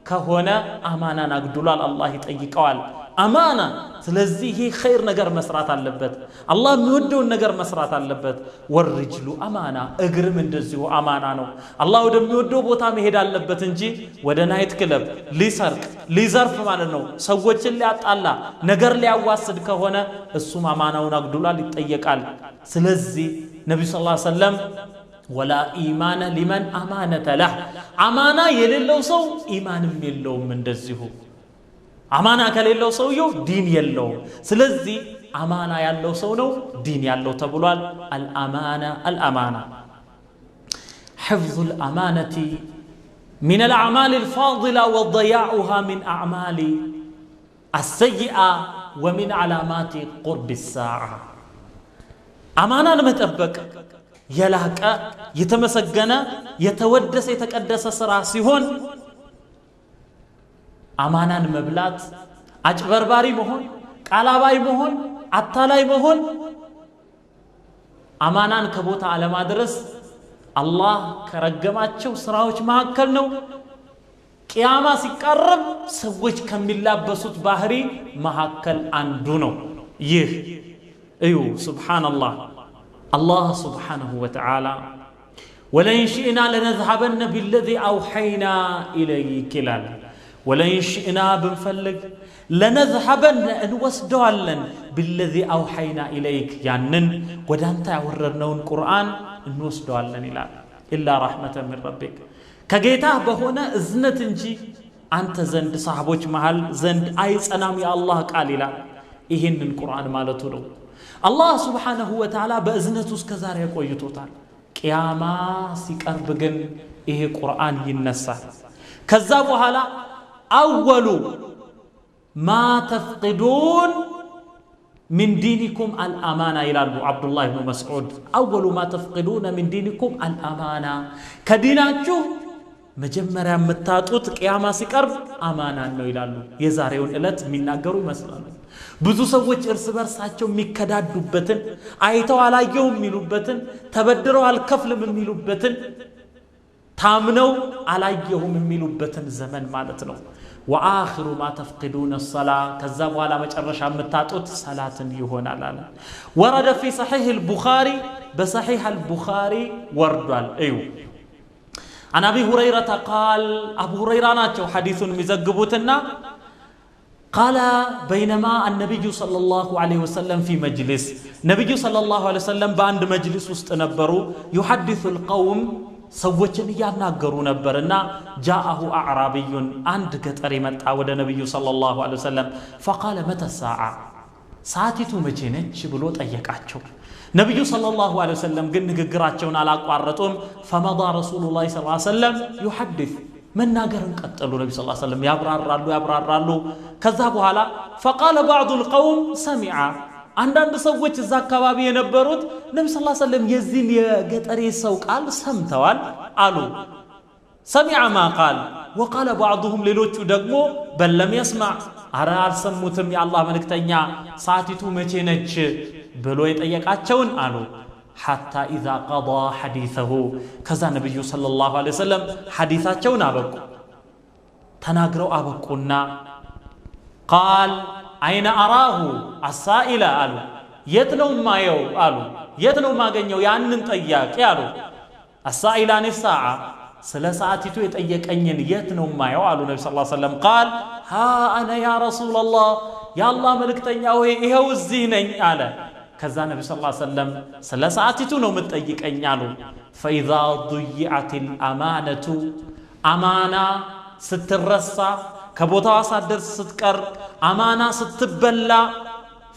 ከሆነ አማናን አግዱላል አላህ ይጠይቀዋል አማና ስለዚህ ይሄ ኸይር ነገር መስራት አለበት አላህ የሚወደውን ነገር መስራት አለበት ወርጅሉ አማና እግርም እንደዚሁ አማና ነው አላህ ወደሚወደው ቦታ መሄድ አለበት እንጂ ወደ ናይት ክለብ ሊሰርቅ ሊዘርፍ ማለት ነው ሰዎችን ሊያጣላ ነገር ሊያዋስድ ከሆነ እሱም አማናውን አግዱላል ይጠየቃል ስለዚህ ነብዩ ሰለላሁ ዐለይሂ ወሰለም ولا إيمان لمن أمانة له أمانة يللو سو إيمان يللو من دزيه أمانة كللو سو يو دين يللو سلزي أمانة يللو سو نو دين يللو تبولال الأمانة حفظ الأمانة من الأعمال الفاضلة وضياعها من أعمال السيئة ومن علامات قرب الساعة أمانة متأبك የላቀ የተመሰገነ የተወደሰ የተቀደሰ ስራ ሲሆን አማናን መብላት አጭበርባሪ መሆን ቃላባይ መሆን አታላይ መሆን አማናን ከቦታ አለማድረስ አላህ ከረገማቸው ስራዎች መካከል ነው ቂያማ ሲቀርብ ሰዎች ከሚላበሱት ባህሪ መካከል አንዱ ነው ይህ እዩ ሱብሃንአላህ الله سبحانه وتعالى ولئن شئنا لنذهبن بالذي أوحينا إليك ولئن شئنا بنفلق لنذهبن أن وسدوالن بالذي أوحينا إليك يعني ودانتا وررنون قرآن أن وسدوالن إلا رحمة من ربك كجيتاه بهنا إذنة نجي أنت زند صاحبوش محل زند أيس أنام يا الله قال لا إهن القرآن مالته الله سبحانه وتعالى بأذنته اسكزار يقويتوتال ቅያማ ሲቀርብ ግን ይሄ ቁርአን ይነሳል ከዛ በኋላ አወሉ ማ ተፍቂዱን من دينكم الأمانة إلى عبد الله بن مسعود أول ما تفقدون من دينكم الأمانة كديناتشو مجمّرة متاتوت قيامة سكرب أمانة إنه إلى يزاريون إلت من ناقروا مثلا ብዙ ሰዎች እርስ በርሳቸው የሚከዳዱበትን አይተው አላየውም የሚሉበትን ተበድረው አልከፍልም የሚሉበትን ታምነው አላየሁም የሚሉበትን ዘመን ማለት ነው وآخر ما تفقدون الصلاة كذاب ولا مجرش عم تاتوت صلاة يهون على ورد في صحيح البخاري بصحيح البخاري وردال أيوه عن أبي هريرة قال أبو هريرة ناتشو حديث مزقبوتنا قال بينما النبي صلى الله عليه وسلم في مجلس نبي صلى الله عليه وسلم باند مجلس واستنبروا يحدث القوم ሰዎችን ያናገሩ ነበርና جاءه اعرابي አንድ ገጠር መጣ ወደ ነብዩ ሰለላሁ ዐለይሂ ወሰለም فقال متى الساعه ሰዓቲቱ መቼ ነች ብሎ ጠየቃቸው ነብዩ ሰለላሁ ዐለይሂ ወሰለም ግን ንግግራቸውን አላቋረጡም فمضى رسول الله صلى الله عليه وسلم يحدث መናገርን ቀጠሉ ነብዩ ሰለላሁ ዐለይሂ ወሰለም ያብራራሉ ከዛ በኋላ فقال بعض القوم سمع አንዳንድ ሰዎች እዛ አካባቢ የነበሩት ነብዩ ሰለላሁ ዐለይሂ ወሰለም የዚህን የገጠሬ ሰው ቃል ሰምተዋል አሉ سمع ما قال وقال بعضهم ሌሎቹ ደግሞ بل لم يسمع አረ አልሰሙትም የአላህ መልእክተኛ ሰዓቲቱ መቼ ነች ብሎ የጠየቃቸውን አሉ حتى اذا قضى حديثه ከዛ ነብዩ ሰለላሁ ዐለይሂ ወሰለም ሐዲሳቸውን አበቁ ተናግረው አበቁና قال أين أراه السائل قالوا يتنو ما يو قالوا يتنو ما جنيو يعنن طياك قالوا السائل عن الساعة سلساتي تو يتأيك أنين يتنو ما يو قالوا النبي صلى الله عليه وسلم قال ها أنا يا رسول الله يا الله ملك تنياو إيهو الزينين قال كذا النبي صلى الله عليه وسلم سلساتي تو نو متأيك أنيانو فإذا ضيعت الأمانة أمانة سترسى كبوتا صادر ستكر أمانة ستبلا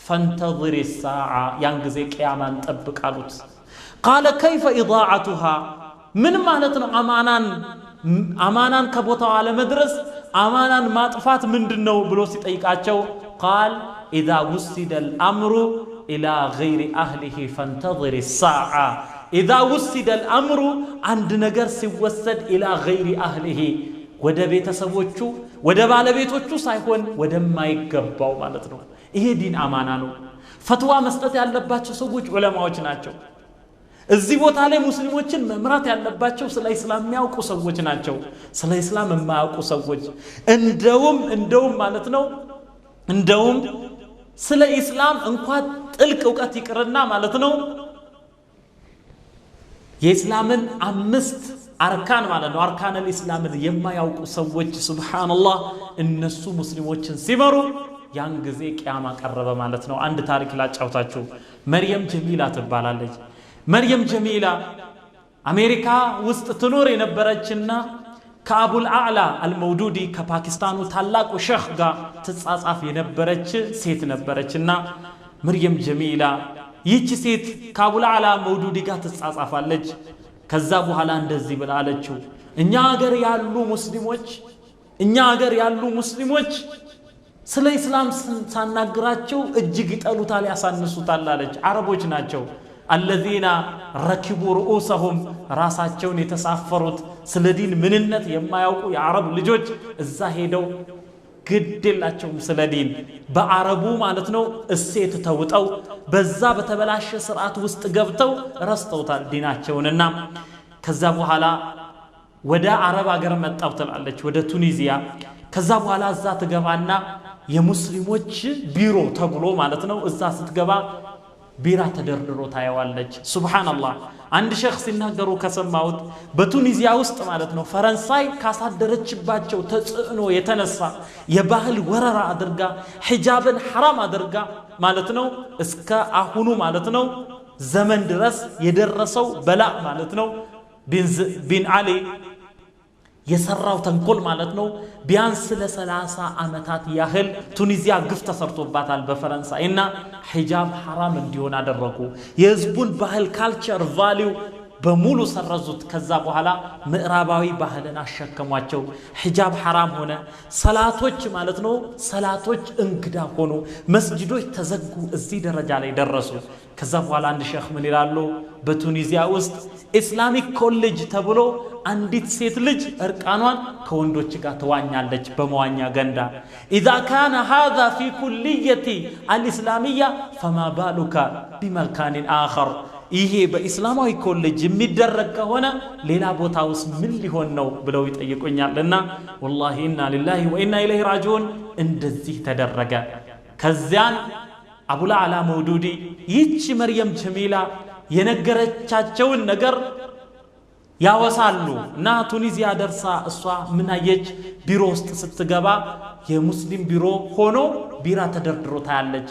فانتظر الساعة ينجزي قيامان تبك علوت قال كيف إضاعتها من معناتنا أمانان كبوتا على مدرس أمانان ما طفات من دنو بلوسي تأيكاتشو قال إذا وسد الأمر إلى غير أهله فانتظر الساعة إذا وسد الأمر عند نجر سوسد إلى غير أهله ወደ ቤተሰቦቹ ወደ ባለቤቶቹ ሳይሆን ወደማይገባው ማለት ነው ይሄ ዲን አማና ነው ፈትዋ መስጠት ያለባቸው ሰዎች ዑለማዎች ናቸው እዚህ ቦታ ላይ ሙስሊሞችን መምራት ያለባቸው ስለ እስላም የሚያውቁ ሰዎች ናቸው ስለ እስላም የማያውቁ ሰዎች እንደውም ማለት ነው እንደውም ስለ እስላም እንኳን ጥልቅ ዕውቀት ይቅርና ማለት ነው የእስላምን አምስት አርካን ማለት ነው አርካን الاسلام የማያውቁ ሰዎች ሱብሃንአላህ እነሱ ሙስሊሞችን ሲመሩ ያን ጊዜ ቂያማ ቀረበ ማለት ነው አንድ ታሪክ ላጫውታችሁ መርየም ጀሚላ ትባላለች መርየም ጀሚላ አሜሪካ ውስጥ ትኖር የነበረችና ከአቡል አዕላ አልመውዱዲ ከፓኪስታኑ ታላቁ ሼኽ ጋር ትጻጻፍ የነበረች ሴት ነበረችና መርየም ጀሚላ ይህች ሴት ከአቡል አዕላ መውዱዲ ጋር ትጻጻፋለች ከዛ በኋላ እንደዚህ ብላለችው እኛ ሀገር ያሉ ሙስሊሞች ስለ እስላም ሳናግራቸው እጅግ ይጠሉታል ያሳንሱታል አለች አረቦች ናቸው الذين ركبوا رؤوسهم ራሳቸውን የተሳፈሩት ስለ ዲን ምንነት የማያውቁ የአረብ ልጆች እዛ ሄደው ግድላቸው ስለ ዲን በአረቡ ማለት ነው እሴት ተውጠው በዛ በተበላሸ ስርዓት ውስጥ ገብተው ረስተውታል ዲናቸውንና ከዛ በኋላ ወደ አረብ ሀገር መጣው ትላለች ወደ ቱኒዚያ ከዛ በኋላ እዛ ተገባና የሙስሊሞች ቢሮ ተብሎ ማለት ነው እዛ ስትገባ ቢራ ተደርድሮ ታያዋለች ሱብሃንአላህ አንድ ሼኽ ሲናገሩ ከሰማውት በቱኒዚያ ውስጥ ማለት ነው ፈረንሳይ ካሳደረችባቸው ተጽዕኖ የተነሳ የባህል ወረራ አድርጋ ሒጃብን حرام አድርጋ ማለት ነው እስከ አሁኑ ማለት ነው ዘመን ድረስ የደረሰው በላ ማለት ነው ቢን አሊ የሰራው ተንኮል ማለት ነው ቢያንስ ለ30 አመታት ያህል ቱኒዚያ ግፍ ተሰርቶባታል በፈረንሳይና ሒጃብ حرام እንዲሆን አደረጉ የህዝቡን ባህል ካልቸር ቫልዩ በሙሉ ሰረዙት ከዛ በኋላ ምዕራባዊ ባህልን አሸከሟቸው ሒጃብ ሐራም ሆነ ሰላቶች ማለት ነው ሰላቶች እንግዳ ሆኑ መስጂዶች ተዘጉ እዚህ ደረጃ ላይ ደረሱ ከዛ በኋላ አንድ ሼኽ ምን ይላሉ በቱኒዚያ ውስጥ ኢስላሚክ ኮሌጅ ተብሎ አንዲት ሴት ልጅ እርቃኗን ከወንዶች ጋር ተዋኛለች በመዋኛ ገንዳ اذا كان هذا في كليه الاسلاميه فما بالك بمكان اخر ይሄ በእስላማዊ ኮሌጅ የሚደረግ ከሆነ ሌላ ቦታ ውስጥ ምን ሊሆን ነው ብለው ይጠይቁኛልና والله إنا لله وإنا إليه راجعون እንደዚህ ተደረገ ከዚያን አቡ ለዓላ መውዱዲ ይህች መርየም ጀሚላ የነገረቻቸውን ነገር ያወሳሉ እና ቱኒዚያ ደርሳ እሷ ምን አየች ቢሮ ውስጥ ስትገባ የሙስሊም ቢሮ ሆኖ ቢራ ተደርድሮ ታያለች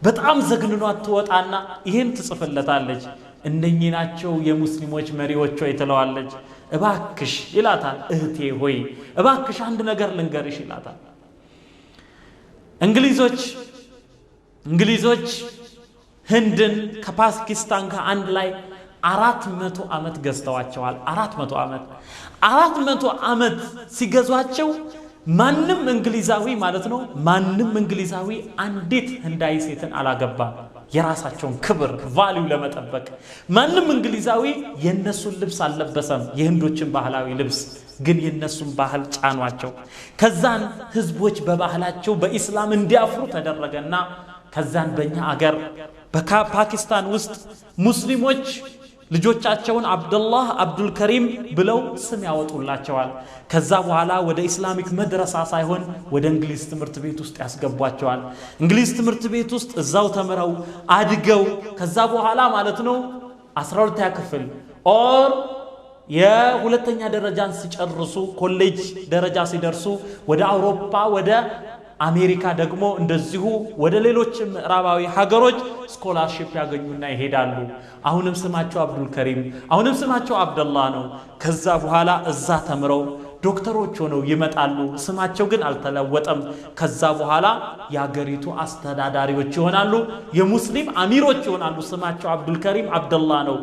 በጣም ዘግንኗት ትወጣና ይሄን ትጽፍለታለች እነኚህ ናቸው የሙስሊሞች መሪዎች ሆይ ትለዋለች እባክሽ ይላታል እህቴ ሆይ እባክሽ አንድ ነገር ልንገርሽ ይላታል እንግሊዞች ህንድን ከፓኪስታን ጋር አንድ ላይ 400 ዓመት ገዝተዋቸዋል 400 ዓመት ሲገዟቸው ማንም እንግሊዛዊ ማለት ነው ማንም እንግሊዛዊ አንዲት ህንዳይ ሴትን አላገባም የራሳቸውን ክብር ቫልዩ ለመጠበቅ ማንም እንግሊዛዊ የነሱን ልብስ አልለበሰም የህንዶችን ባህላዊ ልብስ ግን የነሱን ባህል ጫኗቸው ከዛን ህዝቦች በባህላቸው በእስላም እንዲያፍሩ ተደረገና ከዛን በእኛ አገር በፓኪስታን ውስጥ ሙስሊሞች ልጆቻቸውን አብዱላህ አብዱል ከሪም ብለው ስም ያወጡላቸዋል ከዛ በኋላ ወደ ኢስላሚክ መድረሳ ሳይሆን ወደ እንግሊዝ ትምህርት ቤት ውስጥ ያስገቧቸዋል እንግሊዝ ትምህርት ቤት ውስጥ እዛው ተምረው አድገው ከዛ በኋላ ማለት ነው 12ኛ ክፍል ኦር የሁለተኛ ደረጃን ሲጨርሱ ኮሌጅ ደረጃ ሲደርሱ ወደ አውሮፓ ወደ አሜሪካ ደግሞ እንደዚሁ ወደ ሌሎች ምዕራባዊ ሀገሮች ስኮላርሺፕ ያገኙና ይሄዳሉ አሁንም ስማቸው አብዱል ከሪም አሁንም ስማቸው አብደላህ ነው ከዛ በኋላ እዛ ተምረው ዶክተሮች ሆነው ይመጣሉ ስማቸው ግን አልተለወጠም ከዛ በኋላ ያገሪቱ አስተዳዳሪዎች ይሆናሉ የሙስሊም አሚሮች ይሆናሉ ስማቸው አብዱል ከሪም አብደላህ ነው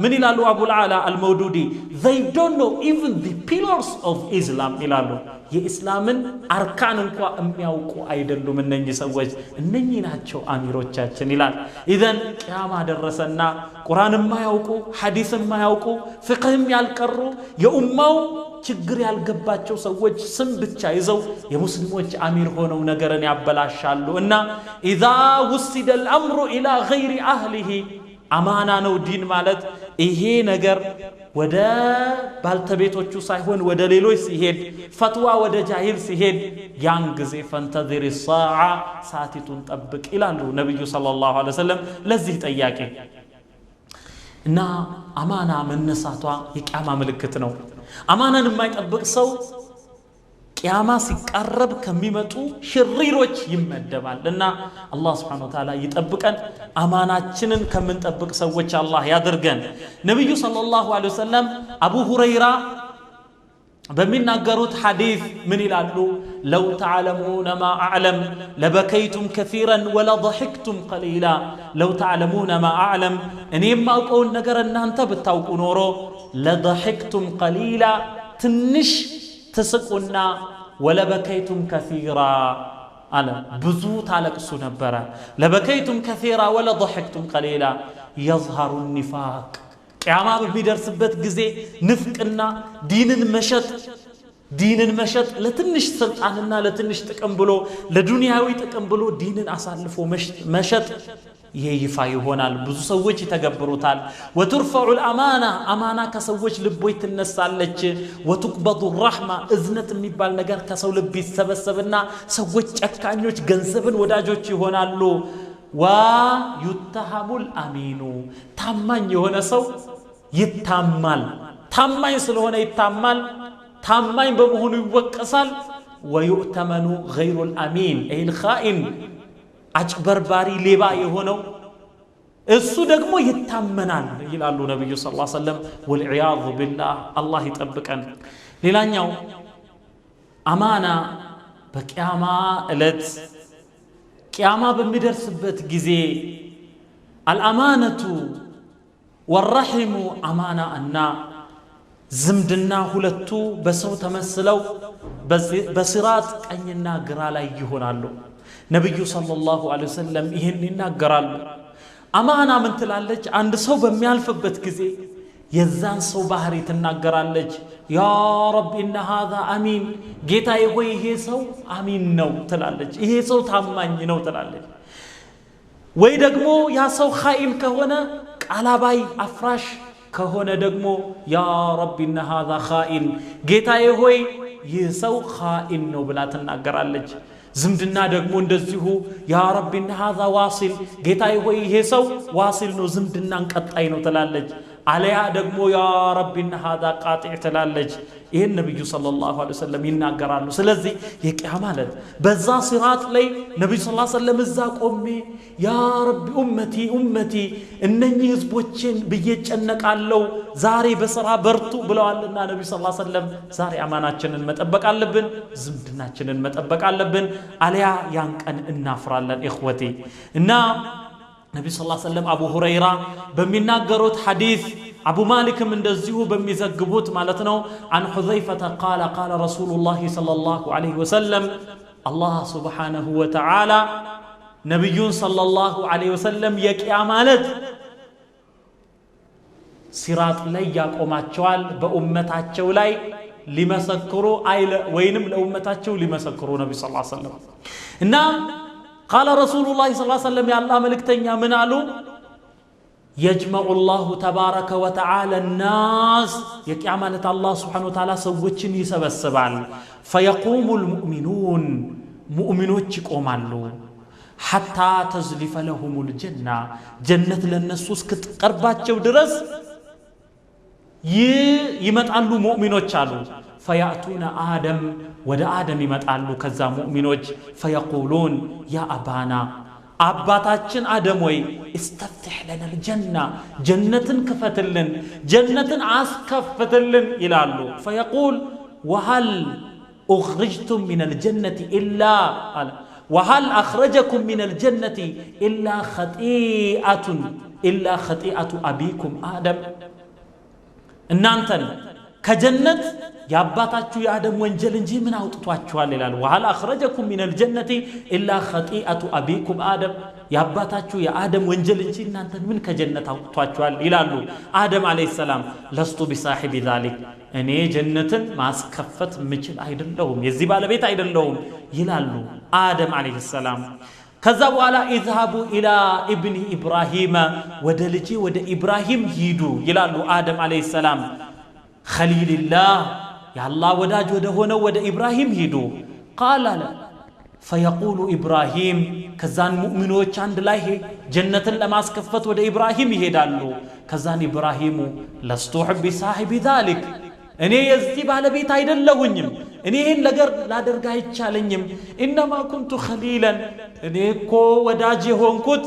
ምን ይላሉ አቡ ለዓላ አልመውዱዲ they don't know even the pillars of Islam ይላሉ የእስላምን አርካን እንኳን የሚያውቁ አይደሉም እነኚህ ሰዎች እነኚህ ናቸው አሚሮቻችን ይላል ኢዘን ቂያማ ደረሰና ቁርአንም ማያውቁ ሐዲስም ማያውቁ ፍቅህም ያልቀሩ የኡማው ችግር ያልገባቸው ሰዎች ስም ብቻ ይዘው የሙስሊሞች አሚር ሆነው ነገርን ያበላሻሉ እና اذا وسد الامر الى غير اهله አማና ነው ዲን ማለት ይሄ ነገር ወደ ባልተቤቶቹ ሳይሆን ወደ ሌሎች ሲሄድ ፈትዋ ወደ ጃሂል ሲሄድ ያን ጊዜ ፈንተዚር الساعه ሳቲቱን ጠብቅ ይላሉ ነብዩ ሰለላሁ ዐለይሂ ወሰለም ለዚህ ጠያቂ እና አማና መነሳቷ የቂያማ ምልክት ነው አማናን የማይጠብቅ ሰው ቂያማ ሲቃረብ ከሚመጡ ሽሪሮች ይመደባል እና አላህ Subhanahu Wa Ta'ala ይጠብቀን አማናችንን ከምንጠብቅ ሰዎች አላህ ያድርገን ነብዩ ሰለላሁ ዐለይሂ ወሰለም አቡ ሁረይራ በሚናገሩት ሐዲስ ምን ይላሉ ለው ተዓለሙነ ማ አዕለም ለበከይቱም ከሲራን ወላ ضحክቱም ቀሊላ ለው ተዓለሙነ ማ አዕለም እኔም ማውቀውን ነገር እናንተ ብታውቁ ኖሮ ለضحክቱም ቀሊላ ትንሽ ተስቁና ወለበከይቱም ከሲራ አለ ብዙ ታለቅሱ ነበር ለበከይቱም ከሲራ ወላ ضحክቱም ቀሊላ يظهر النفاق ቂያማ በሚደርስበት ጊዜ ንፍቅና ዲንን መሸጥ ለትንሽ ስልጣንና ለትንሽ ጥቅም ብሎ ለዱንያዊ ጥቅም ብሎ ዲንን አሳልፎ መሸጥ ይይፋ ይሆናል ብዙ ሰዎች ይተገብሩታል ወትርፈዑ الامانه አማና ከሰዎች ልቦች ትነሳለች ወትقبض الرحمه እዝነት የሚባል ነገር ከሰው ልብ ይሰበሰብና ሰዎች ጨካኞች ገንዘብን ወዳጆች ይሆናሉ ويتهم الامين ታማኝ የሆነ ሰው ይታማል ታማኝ ስለሆነ ይታማል ታማኝ በመሆኑ ይወቀሳል ويؤتمن غير الامين اي الخائن አጭበርባሪ ሌባ የሆነው እሱ ደግሞ ይታመናል ይላሉ ነብዩ ሰለላሁ ዐለይሂ ወሰለም ወልዒያዙ ቢላህ አላህ ይጠብቀን ሌላኛው አማና በቂያማ እለት ቂያማ በሚደርስበት ጊዜ አልአማነቱ والرحم أمانة أن زمدنا هلتو بسو تمثلو بصراط أننا قرالا يهونالو نبي صلى الله عليه وسلم إهننا قرالو أمانة من تلالج عند صوب ميالفبت كزي يزان سو بحري تناقرالج يا رب إن هذا أمين جيتا يقوي هي سو أمين نو تلالج هي سو تاماني نو تلالج ويدقمو يا سو خائن كهونا على باي أفراش كهونا دقمو يا رب إن هذا خائن جيتا يقوي يسو خائن نو بلا تناقرالج زمدنا دقمو اندزيهو يا رب إن هذا واصل جيتا يقوي هي سو واصل نو زمدنا انقطعي نو تلالج عليها دقمو يا رب إن هذا قاطع تلالج إيه النبي صلى الله عليه وسلم يناقرانو سلزي يكي مالت بزا صراط لي نبي صلى الله عليه وسلم الزاق أمي يا رب أمتي إنني يزبوتشن بيج أنك علو زاري بسرا برتو بلو علنا نبي صلى الله عليه وسلم زاري أماناتشن المتأبك علبن زمدناتشن المتأبك علبن عليها يانك أن النافرالن إخوتي نبي صلى الله عليه وسلم أبو هريرة بمناقروت حديث أبو مالك من دزيه بمزقبوت مالتنا عن حذيفة قال رسول الله صلى الله عليه وسلم الله سبحانه وتعالى نبي صلى الله عليه وسلم يكي أمالت صراط لي يقوماتشوال بأمتاتشو لي لمسكروا وينم لأمتاتشو لمسكروا نبي صلى الله عليه وسلم قال رسول الله صلى الله عليه وسلم يا الله ملكتنيا من علو يجمع الله تبارك وتعالى الناس يكي عملت الله سبحانه وتعالى سوتشن يسبسبال فيقوم مؤمنوች ይቆማሉ حتى تزلف لهم الجنة جنة للناس እስክትቀርባቸው ድረስ ይመጣሉ ሙእሚኖች አሉ فيأتون آدم ودا آدم يمتعلو كذا مؤمنوج فيقولون يا أبانا أباتاتشن آدم وي استفتح لنا الجنة جنة كفتلن جنة عسكفتلن إلالو فيقول وهل أخرجتم من الجنة وهل أخرجكم من الجنة إلا خطيئة أبيكم آدم إنانتن كجنة ياباتاتشو يا آدم وانجل انجي من اوتتواتشو للال وهل أخرجكم من الجنة إلا خطيئة أبيكم آدم ياباتاتشو يا آدم وانجل انجي نانتن من كجنة اوتتواتشو للال آدم عليه السلام لست بصاحب ذلك أني جنة ما سكفت مجل أيضا لهم يزيب على بيت أيضا لهم يلالو آدم عليه السلام كذبوا على اذهبوا إلى ابن إبراهيم ودلجي ود إبراهيم يدو يلالو آدم عليه السلام خليل الله يا الله وداج ودهونه ود إبراهيم هيدو قال لا فيقول إبراهيم كزان مؤمنوች عند لاي جنة لما اسكفت ود إبراهيم يهدالو كزان إبراهيم لست حب صاحب ذلك أني يزي ባለቤት አይደለሁኝም እኔ ይሄን ነገር ላደርጋ አይቻለኝም انما كنت خليلا እኔ እኮ ወዳጅ ሆንኩት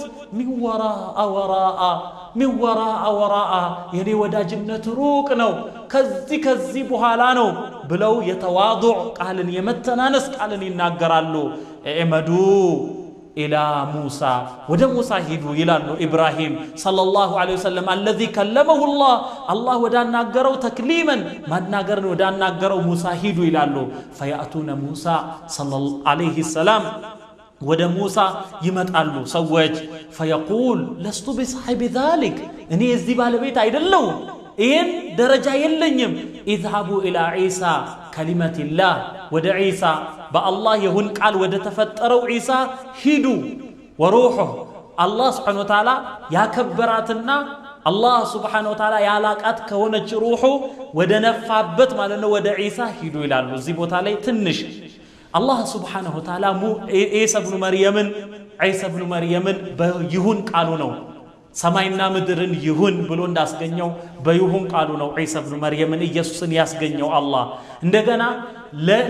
من وراء የኔ ወዳጅነት ሩቅ ነው ከዚህ በኋላ ነው ብለው የተዋዱዕ ቃልን የመተናነስ ቃልን ይናገራሉ እመዱ إلى موسى ود موسى هيدو يلالو إبراهيم صلى الله عليه وسلم الذي كلمه الله ودان ناقروا تكليما ما ناقرن ودان ناقروا موسى هيدو يلالو فيأتون موسى صلى الله عليه السلام ود موسى يمتقالو سوج فيقول لست بصاحب ذلك اني يزيب على بيت አይደለው إن درجة يلنيم اذهبوا إلى عيسى كلمة الله ود عيسى بالله يهون قال ود تفتروا عيسى هيدو وروحه الله سبحانه وتعالى يا كبراتنا الله سبحانه وتعالى يا لاقات كونج روحه ود نفابت مالنا ود عيسى هيدو يلالو زي بوتا لي تنش الله سبحانه وتعالى عيسى ابن مريم يهون قالوا ነው ሰማይና ምድርን ይሁን ብሎ እንዳስገኘው በይሁን ቃሉ ነው ዒሳ ኢብኑ መርየምን ኢየሱስን ያስገኘው አላህ እንደገና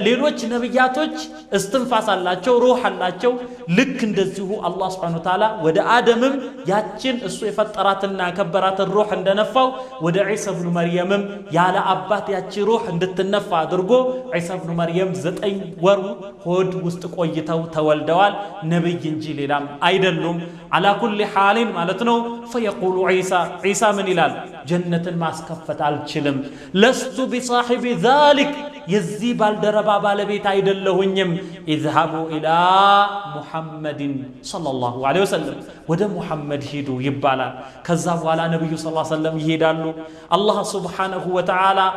ሌሎች ነብያቶች እስትንፋስ አላቸው ሩህ አላቸው ልክ እንደዚሁ አላህ Subhanahu Wa Ta'ala ወደ አደምም ያችን እሱ የፈጠራትና ከበራትን ሩህ እንደነፋው ወደ ዒሳ ኢብኑ መርየምም ያለ አባት ያቺ ሩህ እንድትነፋ አድርጎ ዒሳ ኢብኑ መርየም 9 ወር ሆድ ውስጥ ቆይተው ተወልደዋል ነብይ እንጂ ሌላም አይደሉም على كل حال ማለት ነው فيقول عيسى من ይላል ጀነትን ማስከፈት አልችልም لست بصاحب ذلك የዚህ ባልደረባ ባለቤት አይደለሁኝም اذهبوا الى محمد صلى الله عليه وسلم ወደ ሙሐመድ ሂዱ ይባላል ከዛ በኋላ ነብዩ ሰለላሁ ዐለይሂ ወሰለም ይሄዳሉ አላህ Subhanahu Wa Ta'ala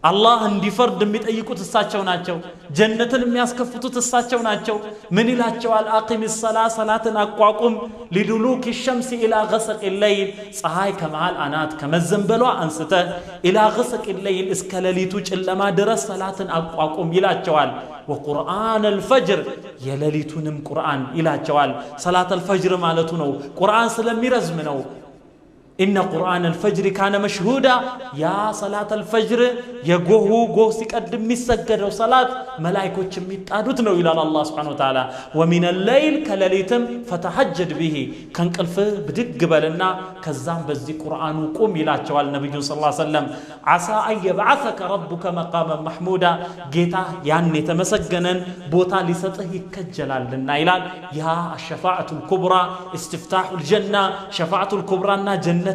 አላህ እንዲፈርድ የሚጠይቁት እሳቸው ናቸው ጀነትን የሚያስከፍቱት እሳቸው ናቸው ምን ይላቸዋል አቂሚስ ሰላትን አቋቁም ሊዱሉክ الشمس الى غسق الليل ፀሐይ ከመሃል አናት ከመዘንበሏ አንስተ الى غسق الليل እስከ ሌሊቱ ጨለማ ድረስ ሰላትን አቋቁም ይላቸዋል وقرآن الفجر የሌሊቱንም ቁርአን ይላቸዋል ሰላት الفجر ማለቱ ነው ቁርአን ስለሚረዝም ነው إن قرآن الفجر كان مشهودا يا صلاة الفجر يقوه سيقدم مسجد وصلاة ملائكة ميتادوت نو إلى الله سبحانه وتعالى ومن الليل كلليتم فتحجد به كان قلف بدق قبلنا كزام بزي قرآن وقوم إلى جوال النبي صلى الله عليه وسلم عسى أن يبعثك ربك مقاما محمودا جيتا يعني تمسجنا بوتا لسطه كجلال لنا إلى يا الشفاعة الكبرى استفتاح الجنة شفاعة الكبرى جنة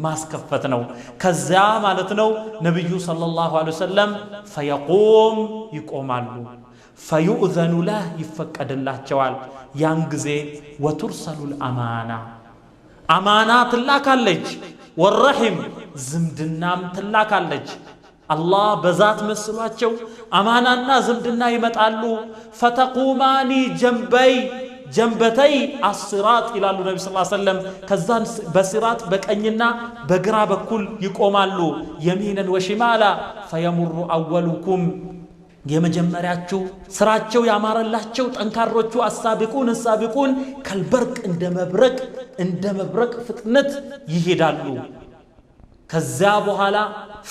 ማስከፈት ነው ከዛ ማለት ነው ነብዩ ሰለላሁ ዐለይሂ ወሰለም فيقوم ይቆማሉ فيؤذن له ይፈቀድላቸዋል ያን ጊዜ وترسل الامانه አማናት ትላካለች والرحم ዝምድናም ትላካለች አላህ በዛት መስሏቸው አማናና ዝምድና ይመጣሉ فتقومان جنبي جنبتي الصراط إلى النبي صلى الله عليه وسلم كذان بصراط بقنينا بغرا بكل يقومالو يمينا وشمالا فيمر أولكم የመጀመሪያቸው ስራቸው ያማረላቸው ጠንካሮቹ አሳቢቁን ከልበርቅ እንደመብረቅ ፍጥነት ይሄዳሉ ከዛ በኋላ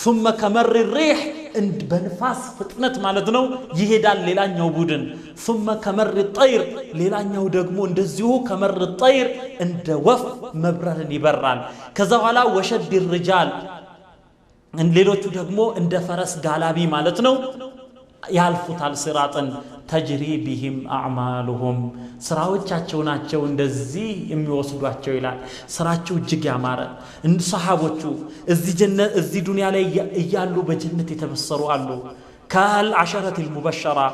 ثم كمر الريح በንፋስ ፍጥነት ማለት ነው ይሄዳል ሌላኛው ቡድን ثم كمر الطير ሌላኛው ደግሞ እንደዚሁ كمر الطير እንደ ወፍ መብረርን ይበራል ከዛ በኋላ وشد الرجال ሌሎቹ ደግሞ እንደ ፈረስ ጋላቢ ማለት ነው ያልፉታል ሲራጥን تجري بهم اعمالهم ስራዎቻቸው ናቸው እንደዚህ የሚወስዷቸው ይላል ስራቸው እጅግ ያማረ እንደ ሰሃቦቹ እዚህ ዱንያ ላይ እያሉ በጀነት የተበሰሩ አሉ ካል عشرة المبشرة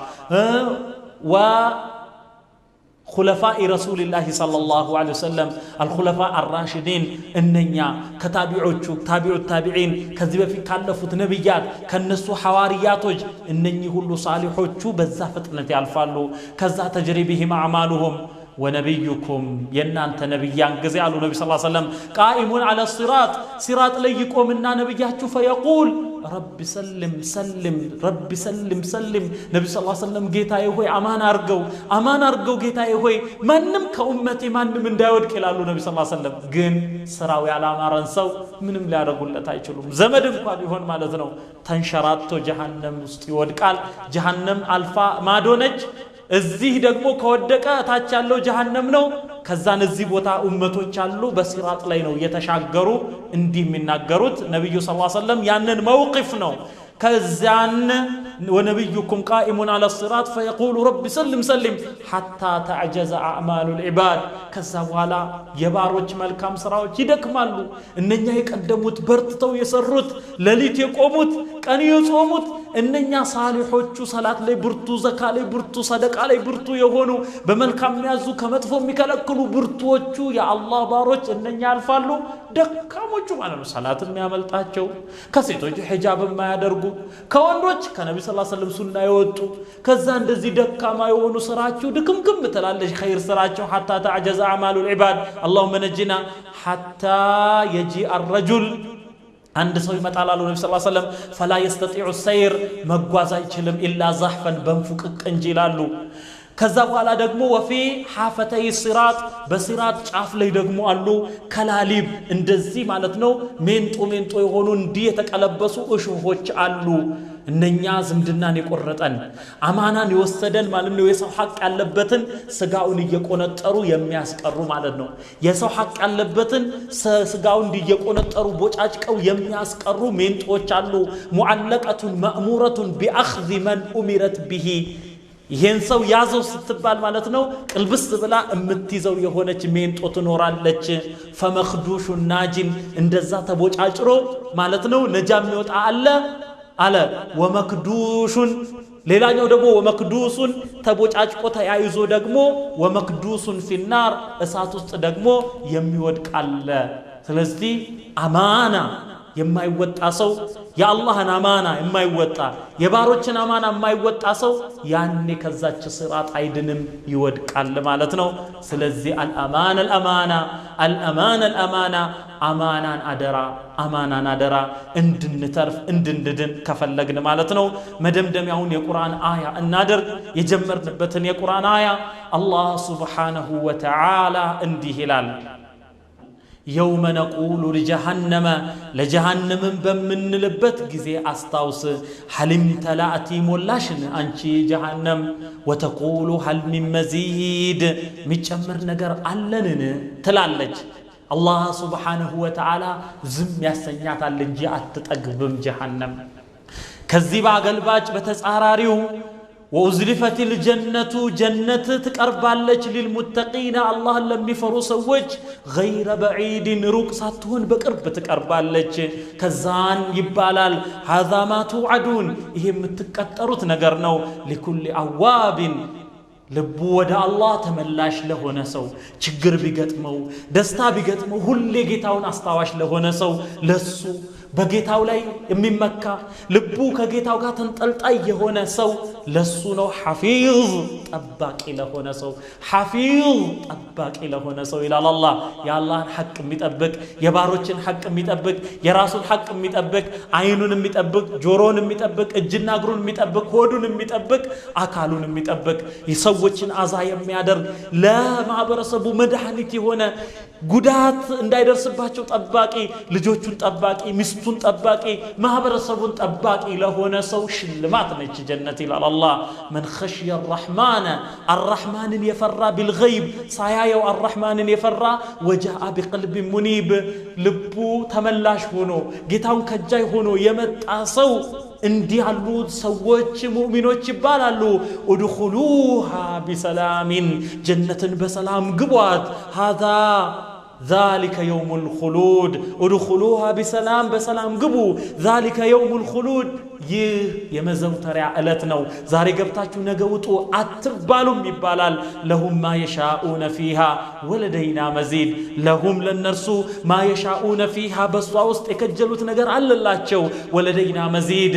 خلفاء رسول الله صلى الله عليه وسلم الخلفاء الراشدين اننيا كتابعوچو تابع التابعين كذب في كلفوت نبيات كنسو حوارياتوج انني كل صالحوچو بዛ ፍጥነት ያልፋሉ ከዛ تجري بهم اعمالهم ونبيكم ينانت نبيان غزي قالوا النبي صلى الله عليه وسلم قائم على الصراط صراط ላይ ይቆምና ነብያቹ فيقول رب سلم رب سلم نبي صلى الله عليه وسلم ጌታዬ ሆይ አማን አርገው ጌታዬ ሆይ ማንንም ከኡመቴ ማንንም እንዳይወድቅ ይላሉ ነብይ ሰለላሁ ዐለይሂ ወሰለም ግን ስራው ያላማረን ሰው ምንም ሊያደርጉለት አይችሉም ዘመድ እንኳን ቢሆን ማለት ነው ተንሸራቶ ጀሃነም ውስጥ ይወድቃል ጀሃነም አልፋ ማዶነች እዚህ ደግሞ ከወደቀ ታች ያለው ጀሃነም ነው ከዛን እዚህ ቦታ ኡመቶች አሉ በሲራጥ ላይ ነው የተሻገሩ እንዲህ የሚናገሩት ነብዩ ሰለላሁ ዐለይሂ ወሰለም ያንን መውቂፍ ነው كزان ونبيكم قائم على الصراط فيقول رب سلم حتى تعجز أعمال العباد كزوالا يباروج ملكام سراوج يدكمالو إننيا يقدموت برتتو يسرت لليت يقوموت كان يصوموت إننيا صالحوچو صلاة لي برتو زكاة لي برتو صدقة لي برتو يهونو بملكام يازو كمتفو ميكلكلو برتوچو يا الله باروج إننيا الفالو دكاموچو مالو صلاة የሚያመልጣቸው ከሴቶች ሒጃብ የማያደርጉ ከወንዶች ከነብዩ ሰለላሁ ዐለይሂ ወሰለም ሱና ይወጡ ከዛ እንደዚህ ደካማ የሆኑ ስራቸው ድክምክም ተላለሽ ኸይር ስራቸው حتى تعجز اعمال العباد اللهم نجنا حتى يجي الرجل عند ሰው ይመጣል አሉ ነብዩ ሰለላሁ ዐለይሂ ወሰለም فلا يستطيع السير መጓዝ አይችልም الا زحفا በንፉቅቅ እንጂ ይላሉ ከዛ በኋላ ደግሞ ወፊ ሐፈተይ ሲራጥ በሲራጥ ጫፍ ላይ ደግሞ አሉ ከላሊብ እንደዚህ ማለት ነው ሜንጦ የሆኑ እንዲህ የተቀለበሱ እሾሆች አሉ እነኛ ዝምድናን የቆረጠን አማናን የወሰደን ማለት ነው የሰው ሐቅ ያለበትን ስጋውን እየቆነጠሩ የሚያስቀሩ ማለት ነው የሰው ሐቅ ያለበትን ስጋውን እየቆነጠሩ ቦጫጭቀው የሚያስቀሩ ሜንጦች አሉ ሙዓለቀቱን ማእሙረቱን ቢአኽዚ መን ኡሚረት ቢሂ ይሄን ሰው ያዘው ስትባል ማለት ነው ቅልብስ ብላ እምትይዘው የሆነች ሜንጦ ትኖራለች ፈመኽዱሹ ናጂን እንደዛ ተቦጫጭሮ ማለት ነው ነጃ የሚወጣ አለ ወመክዱሹን ሌላኛው ደግሞ ወመክዱሱን ተቦጫጭቆ ተያይዞ ደግሞ ወመክዱሱን ፊናር እሳት ውስጥ ደግሞ የሚወድቅ አለ ስለዚህ አማና የማይወጣ ሰው የአላህን አማና የማይወጣ የባሮችን አማና የማይወጣ ሰው ያኔ ከዛች ሲራጥ አይድንም ይወድቃል ማለት ነው ስለዚህ አልአማና አማናን አደራ እንድንተርፍ እንድንድን ከፈለግን ማለት ነው መደምደሚያውን የቁርአን አያ እናደርግ የጀመርንበትን የቁርአን አያ አላህ ሱብሓነሁ ወተዓላ እንዲህ ይላል يوم نقول لجهنم بمن لبت جزي أستوس هل امتلأتي مولاشن أنشي جهنم وتقول هل من مزيد متشمر نجر علنن تلالج الله سبحانه وتعالى زم يسنيات اللجاء تتقبم جهنم كذب قلباج بتسعراريو وأزلفت الجنة جنة تقربالج للمتقين الله لم يفروا سوج غير بعيد رقصتون بقرب تقربالج كزان يبالال هذا ما توعدون يهم تكترت نجرنو لكل أواب ልቡ ወደ አላህ ተመላሽ ለሆነ ሰው ችግር ቢገጥመው ደስታ ቢገጥመው ሁሌ ጌታውን አስታዋሽ ለሆነ ሰው ለሱ በጌታው ላይ የሚመካ ልቡ ከጌታው ጋር ተንጠልጣይ የሆነ ሰው ለሱ ነው ሐፊዝ ጠባቂ ለሆነ ሰው ሐፊዝ ጠባቂ ለሆነ ሰው ይላል አላህ የአላህን ሐቅ የሚጠብቅ የባሮችን ሐቅ የሚጠብቅ የራሱን ሐቅ የሚጠብቅ አይኑን የሚጠብቅ ጆሮን የሚጠብቅ እጅና እግሩን የሚጠብቅ ሆዱን የሚጠብቅ አካሉን የሚጠብቅ ሰዎችን አዛ የሚያደርግ ለማህበረሰቡ መድኃኒት የሆነ ጉዳት እንዳይደርስባቸው ጠባቂ ልጆቹን ጠባቂ ሚስቱን ጠባቂ ማህበረሰቡን ጠባቂ ለሆነ ሰው ሽልማት ነች ጀነት ይላል አላህ من خشي الرحمن يفرى بالغيب ሳያየው الرحمن يفرى وجاء بقلب منيب ልቡ ተመላሽ ሆኖ ጌታውን ከጃይ ሆኖ የመጣ ሰው እንዲህ ያሉ ሰዎች ሙእሚኖች ይባላሉ ادخلوها بسلام ጀነትን በሰላም ግቧት هذا ذلك يوم الخلود ادخلوها بسلام ግቡ ذلك يوم الخلود ይህ የመዘውተሪያ ዕለት ነው ዛሬ ገብታችሁ ነገ ውጡ አትባሉም ይባላል لهم ما يشاءون فيها ولدينا مزيد لهم لنرسو ما يشاءون فيها በሷ ውስጥ የከጀሉት ነገር አለላቸው ولدينا مزيد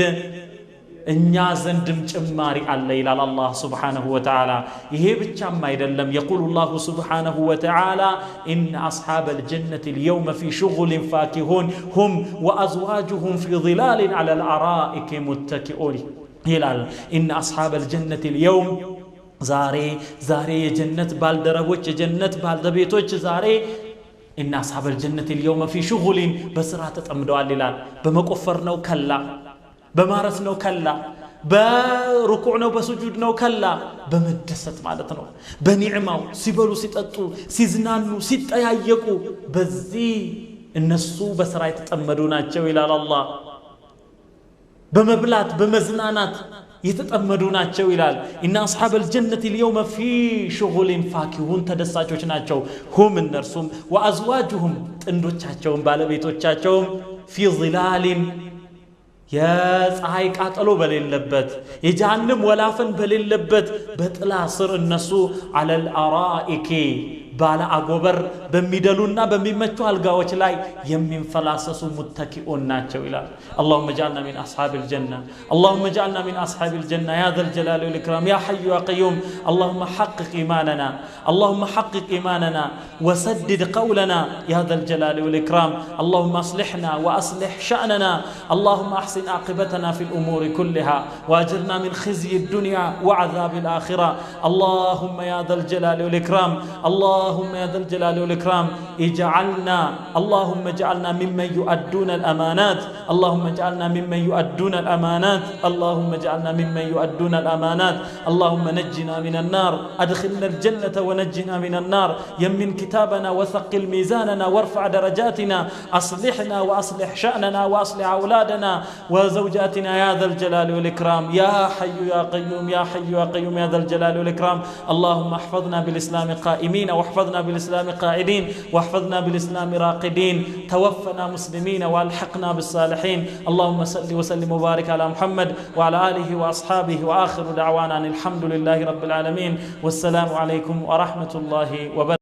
እኛ ዘንድም ጭማሪ አለ ይላል አላህ Subhanahu Wa Ta'ala ይሄ ብቻም አይደለም يقول الله سبحانه وتعالى إن أصحاب الجنة اليوم في شغل فاكهون هم وأزواجهم في ظلال على الأرائك متكئون ይላል إن أصحاب الجنة اليوم ዛሬ የጀነት ባልደረቦች የጀነት ባልደረቦች ዛሬ إن أصحاب الجنة اليوم في شغل በስራ ተጠምደዋል ይላል በመቆፈር ነው ከላ በማረስ ነው ከላ በሩኩዕ ነው በሱጁድ ነው ከላ በመደሰት ማለት ነው በኒዕማው ሲበሉ ሲጠጡ ሲዝናኑ ሲጠያየቁ በዚህ እነሱ በስራ የተጠመዱ ናቸው ይላል አላህ በመብላት በመዝናናት የተጠመዱ ናቸው ይላል إن أصحاب الجنة اليوم في شغل فاكهون ተደሳቾች ናቸው هم እነርሱም وأزواجهم ጥንዶቻቸውም ባለቤቶቻቸውም في ظلال የፀሐይ ቃጠሎ በሌለበት የጀሃነም ወላፈን በሌለበት በጥላ ስር እነሱ على الارائك ባለ አጎበር በሚደሉና በሚመቹ አልጋዎች ላይ የሚንፈላሰሱ ሙተኪኡን ናቸው ይላል اللهم اجعلنا من اصحاب الجنه اللهم اجعلنا من اصحاب الجنه يا ذا الجلال والاكرام يا حي يا قيوم اللهم حقق ايماننا وسدد قولنا يا ذا الجلال والاكرام اللهم اصلحنا واصلح شأننا اللهم احسن عاقبتنا في الامور كلها واجرنا من خزي الدنيا وعذاب الاخره اللهم يا ذا الجلال والاكرام اللهم اللهم يا ذا الجلال والإكرام اللهم اجعلنا ممن يؤدون الأمانات، اللهم اجعلنا ممن يؤدون الأمانات، اللهم اجعلنا ممن يؤدون الأمانات. اللهم نجنا من النار، أدخلنا الجنة ونجنا من النار. يمن كتابنا وثقل ميزاننا وارفع درجاتنا، أصلحنا وأصلح شأننا وأصلح أولادنا وزوجاتنا يا ذا الجلال والإكرام. يا حي يا قيوم، يا حي يا قيوم يا ذا الجلال والإكرام. اللهم احفظنا بالإسلام قائمين، واحفظنا بالإسلام قاعدين، واحفظنا بالإسلام راقدين. توفنا مسلمين والحقنا بالصالحين. اللهم صل وسلم وبارك على محمد وعلى آله وأصحابه، وآخر دعوانا أن الحمد لله رب العالمين، والسلام عليكم ورحمة الله وبركاته.